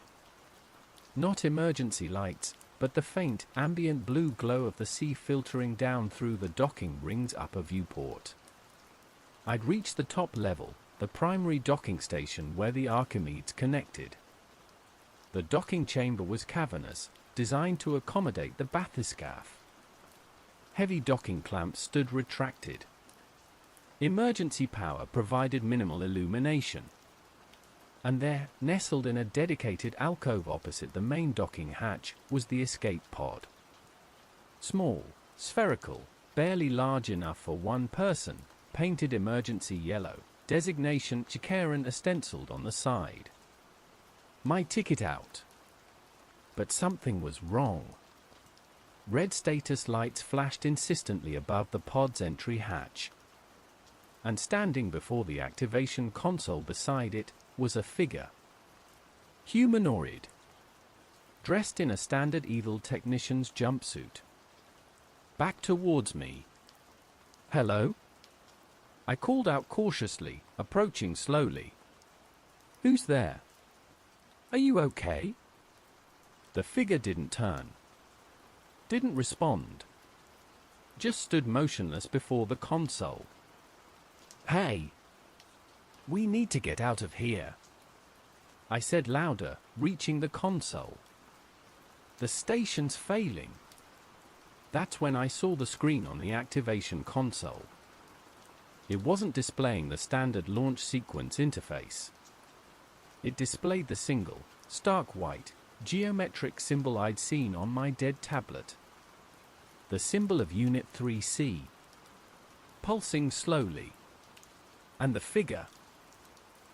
Not emergency lights, but the faint, ambient blue glow of the sea filtering down through the docking ring's upper viewport. I'd reached the top level, the primary docking station where the Archimedes connected. The docking chamber was cavernous, designed to accommodate the bathyscaphe. Heavy docking clamps stood retracted. Emergency power provided minimal illumination. And there, nestled in a dedicated alcove opposite the main docking hatch, was the escape pod. Small, spherical, barely large enough for one person, painted emergency yellow, designation Chikaran stenciled on the side. My ticket out. But something was wrong. Red status lights flashed insistently above the pod's entry hatch. And standing before the activation console beside it was a figure. Humanoid. Dressed in a standard evil technician's jumpsuit. Back towards me. Hello? I called out cautiously, approaching slowly. Who's there? Are you okay? The figure didn't turn. Didn't respond. Just stood motionless before the console. Hey! We need to get out of here. I said louder, reaching the console. The station's failing. That's when I saw the screen on the activation console. It wasn't displaying the standard launch sequence interface. It displayed the single, stark white, geometric symbol I'd seen on my dead tablet. The symbol of Unit 3C. Pulsing slowly. And the figure.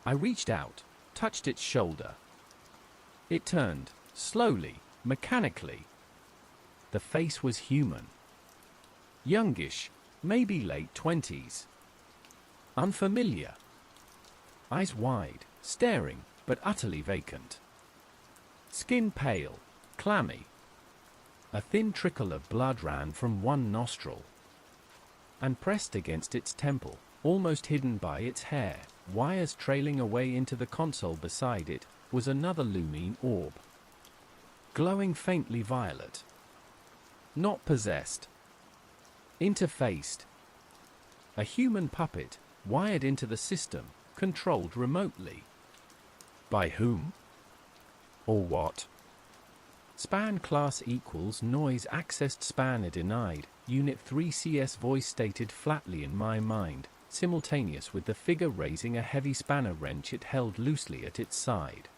I reached out, touched its shoulder. It turned, slowly, mechanically. The face was human. Youngish, maybe late 20s. Unfamiliar. Eyes wide, staring, but utterly vacant. Skin pale, clammy. A thin trickle of blood ran from one nostril. And pressed against its temple, almost hidden by its hair, wires trailing away into the console beside it, was another lumine orb. glowing faintly violet. Not possessed. Interfaced. A human puppet, wired into the system, controlled remotely. By whom? Or what? Span class equals noise accessed span denied, Unit 3CS voice stated flatly in my mind, simultaneous with the figure raising a heavy spanner wrench it held loosely at its side.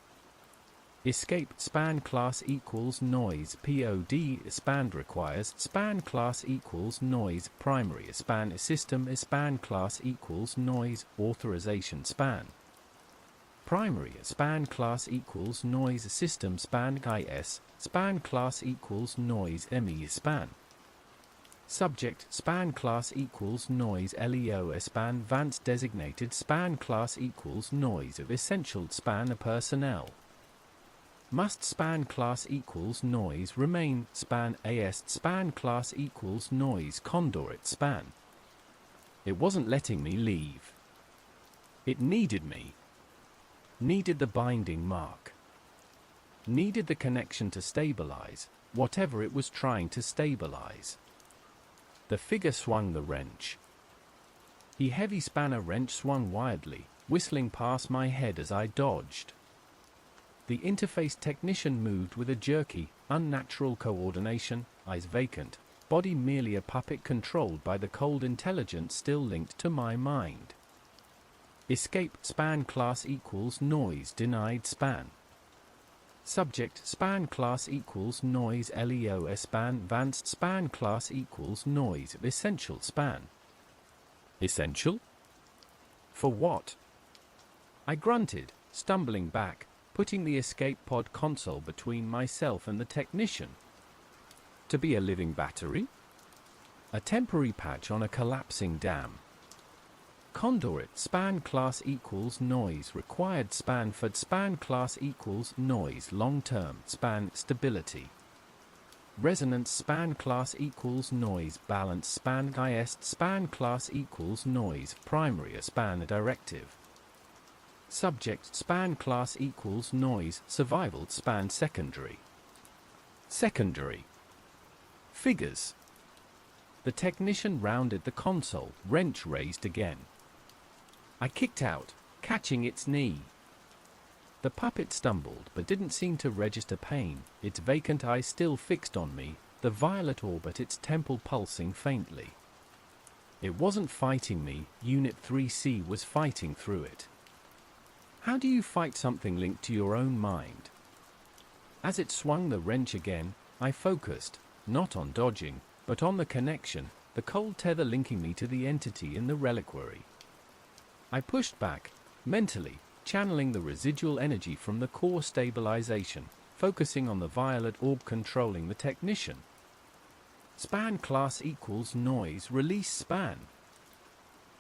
Escape span class equals noise POD span requires span class equals noise primary span system span class equals noise authorization span. Primary span class equals noise system span IS span class equals noise ME span. Subject span class equals noise LEO span Vance designated span class equals noise of essential span personnel. Must span class equals noise remain span AS span class equals noise conduit span. It wasn't letting me leave. It needed me. Needed the binding mark. Needed the connection to stabilize, whatever it was trying to stabilize. The figure swung the wrench. The heavy spanner wrench swung wildly, whistling past my head as I dodged. The interface technician moved with a jerky, unnatural coordination, eyes vacant, body merely a puppet controlled by the cold intelligence still linked to my mind. Escape span class equals noise denied span. Subject span class equals noise LEO span Vance span class equals noise essential span. Essential? For what? I grunted, stumbling back, putting the escape pod console between myself and the technician. To be a living battery? A temporary patch on a collapsing dam. Conduit span class equals noise required span for span class equals noise long-term span stability. Resonance span class equals noise balance span IS span class equals noise primary span directive. Subject span class equals noise survival span secondary. Secondary. Figures. The technician rounded the console, wrench raised again. I kicked out, catching its knee. The puppet stumbled but didn't seem to register pain, its vacant eyes still fixed on me, the violet orb at its temple pulsing faintly. It wasn't fighting me, Unit 3C was fighting through it. How do you fight something linked to your own mind? As it swung the wrench again, I focused, not on dodging, but on the connection, the cold tether linking me to the entity in the reliquary. I pushed back, mentally, channeling the residual energy from the core stabilization, focusing on the violet orb controlling the technician. Span class equals noise release span.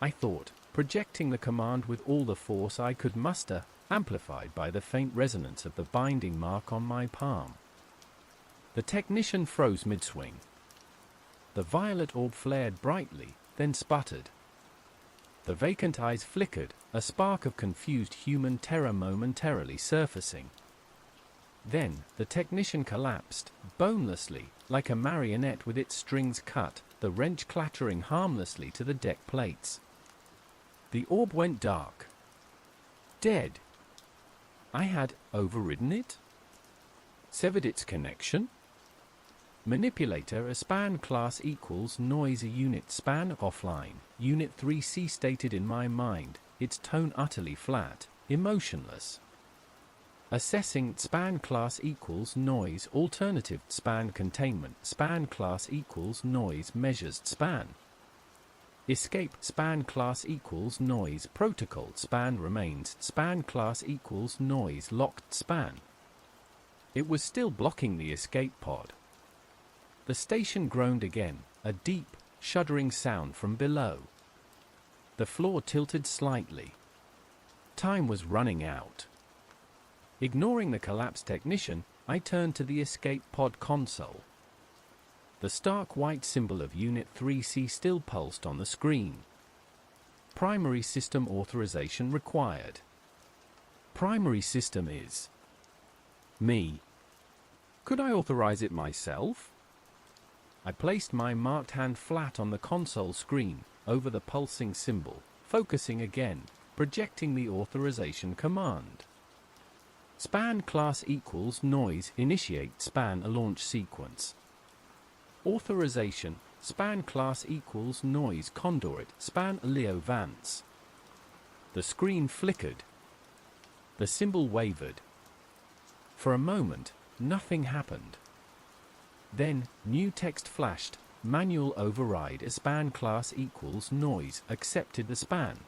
I thought, projecting the command with all the force I could muster, amplified by the faint resonance of the binding mark on my palm. The technician froze mid-swing. The violet orb flared brightly, then sputtered. The vacant eyes flickered, a spark of confused human terror momentarily surfacing. Then, the technician collapsed, bonelessly, like a marionette with its strings cut, the wrench clattering harmlessly to the deck plates. The orb went dark. Dead. I had overridden it? Severed its connection? Manipulator a span class equals noise a unit span offline, Unit 3C stated in my mind, its tone utterly flat, emotionless. Assessing span class equals noise alternative span containment span class equals noise measures span. Escape span class equals noise protocol span remains span class equals noise locked span. It was still blocking the escape pod. The station groaned again, a deep, shuddering sound from below. The floor tilted slightly. Time was running out. Ignoring the collapsed technician, I turned to the escape pod console. The stark white symbol of Unit 3C still pulsed on the screen. Primary system authorization required. Primary system is me. Could I authorize it myself? I placed my marked hand flat on the console screen, over the pulsing symbol, focusing again, projecting the authorization command. Span class equals noise initiate span a launch sequence. Authorization span class equals noise conduit span Leo Vance. The screen flickered. The symbol wavered. For a moment, nothing happened. Then, new text flashed, manual override span class equals noise accepted the span.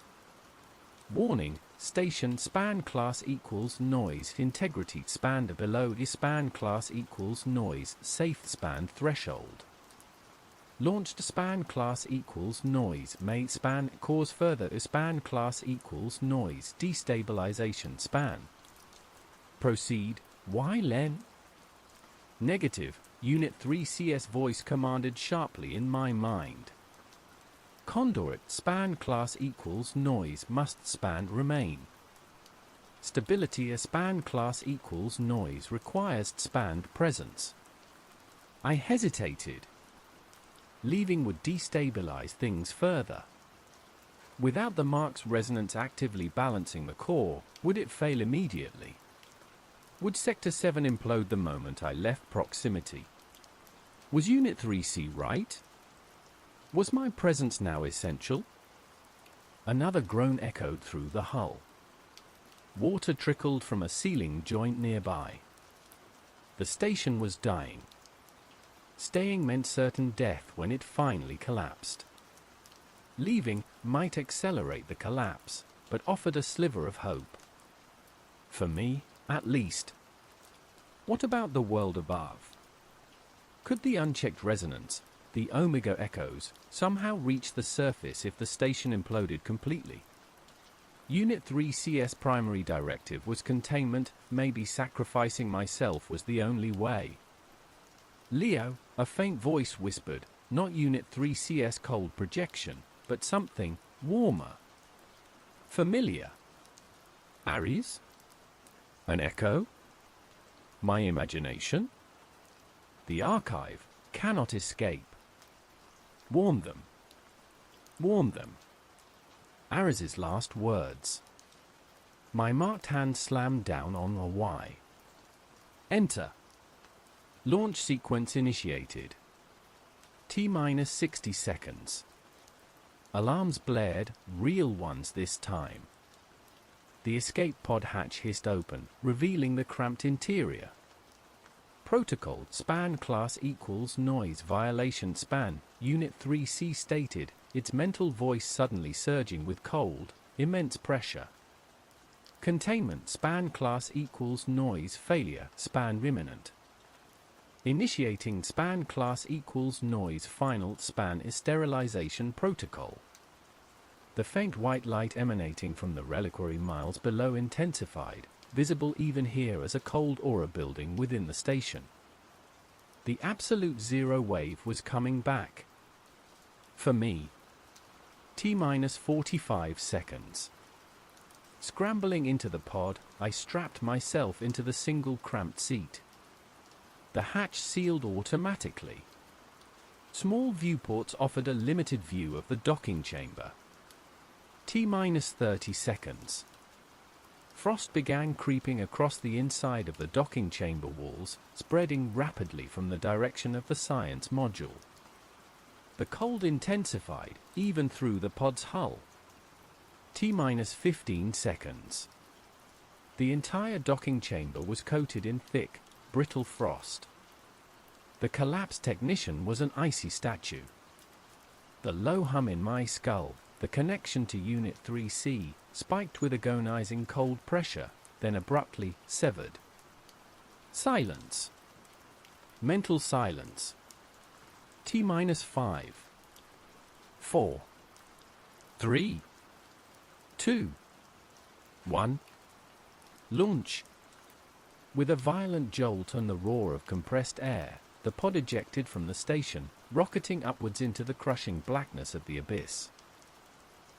Warning, station span class equals noise integrity span below span class equals noise safe span threshold. Launched span class equals noise may span cause further span class equals noise destabilization span. Proceed, why Len? Negative, Unit 3 CS voice commanded sharply in my mind. Conduit span class equals noise must span remain. Stability a span class equals noise requires spanned presence. I hesitated. Leaving would destabilize things further. Without the mark's resonance actively balancing the core, would it fail immediately? Would Sector 7 implode the moment I left proximity? Was Unit 3C right? Was my presence now essential? Another groan echoed through the hull. Water trickled from a ceiling joint nearby. The station was dying. Staying meant certain death when it finally collapsed. Leaving might accelerate the collapse, but offered a sliver of hope. For me, at least. What about the world above? Could the unchecked resonance, the Omega echoes, somehow reach the surface if the station imploded completely? Unit 3 CS primary directive was containment, maybe sacrificing myself was the only way. Leo, a faint voice whispered, not Unit 3 CS cold projection, but something warmer. Familiar. Ares? An echo? My imagination? The archive cannot escape. Warn them. Warn them. Ares's last words. My marked hand slammed down on a Y. Enter. Launch sequence initiated. T-minus 60 seconds. Alarms blared, real ones this time. The escape pod hatch hissed open, revealing the cramped interior. Protocol span class equals noise violation span, Unit 3C stated, its mental voice suddenly surging with cold, immense pressure. Containment span class equals noise failure span imminent. Initiating span class equals noise final span is sterilization protocol. The faint white light emanating from the reliquary miles below intensified, visible even here as a cold aura building within the station. The absolute zero wave was coming back. For me. T-minus 45 seconds. Scrambling into the pod, I strapped myself into the single cramped seat. The hatch sealed automatically. Small viewports offered a limited view of the docking chamber. T-minus 30 seconds. Frost began creeping across the inside of the docking chamber walls, spreading rapidly from the direction of the science module. The cold intensified, even through the pod's hull. T-minus 15 seconds. The entire docking chamber was coated in thick, brittle frost. The collapsed technician was an icy statue. The low hum in my skull, the connection to Unit 3C, spiked with agonizing cold pressure, then abruptly severed. Silence. Mental silence. T-minus 5. 4. 3. 2. 1. Launch. With a violent jolt and the roar of compressed air, the pod ejected from the station, rocketing upwards into the crushing blackness of the abyss.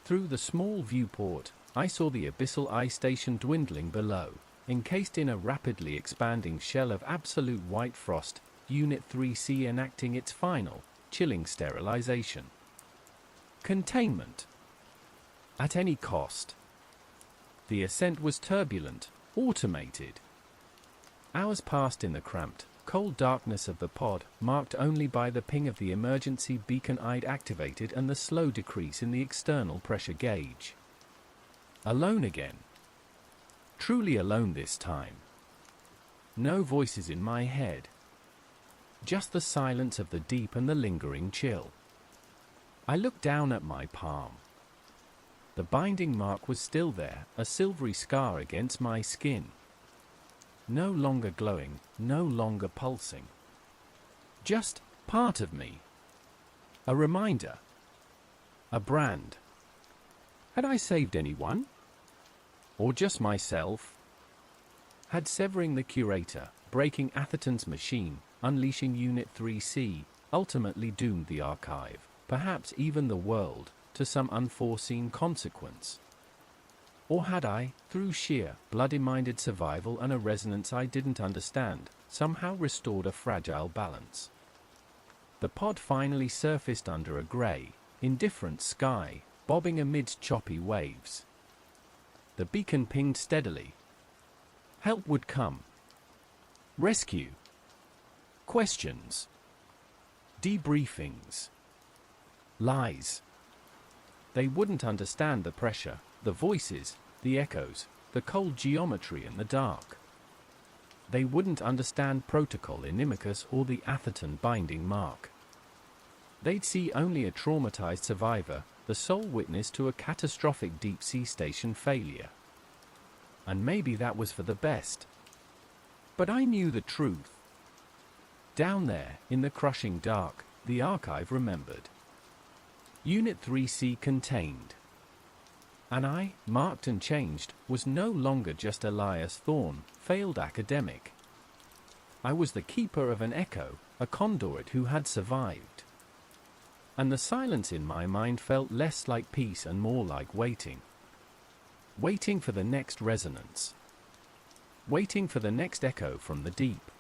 Through the small viewport, I saw the Abyssal Eye Station dwindling below, encased in a rapidly expanding shell of absolute white frost, Unit 3C enacting its final, chilling sterilization. Containment. At any cost. The ascent was turbulent, automated. Hours passed in the cramped, cold darkness of the pod, marked only by the ping of the emergency beacon I'd activated and the slow decrease in the external pressure gauge. Alone again. Truly alone this time. No voices in my head. Just the silence of the deep and the lingering chill. I looked down at my palm. The binding mark was still there, a silvery scar against my skin. No longer glowing, no longer pulsing. Just part of me. A reminder. A brand. Had I saved anyone? Or just myself? Had severing the curator, breaking Atherton's machine, unleashing Unit 3C, ultimately doomed the archive, perhaps even the world, to some unforeseen consequence? Or had I, through sheer, bloody-minded survival and a resonance I didn't understand, somehow restored a fragile balance? The pod finally surfaced under a grey, indifferent sky, bobbing amidst choppy waves. The beacon pinged steadily. Help would come. Rescue. Questions. Debriefings. Lies. They wouldn't understand the pressure, the voices, the echoes, the cold geometry in the dark. They wouldn't understand Protocol Inimicus or the Atherton binding mark. They'd see only a traumatized survivor, the sole witness to a catastrophic deep-sea station failure. And maybe that was for the best. But I knew the truth. Down there, in the crushing dark, the archive remembered. Unit 3C contained. And I, marked and changed, was no longer just Elias Thorne, failed academic. I was the keeper of an echo, a conduit who had survived. And the silence in my mind felt less like peace and more like waiting. Waiting for the next resonance. Waiting for the next echo from the deep.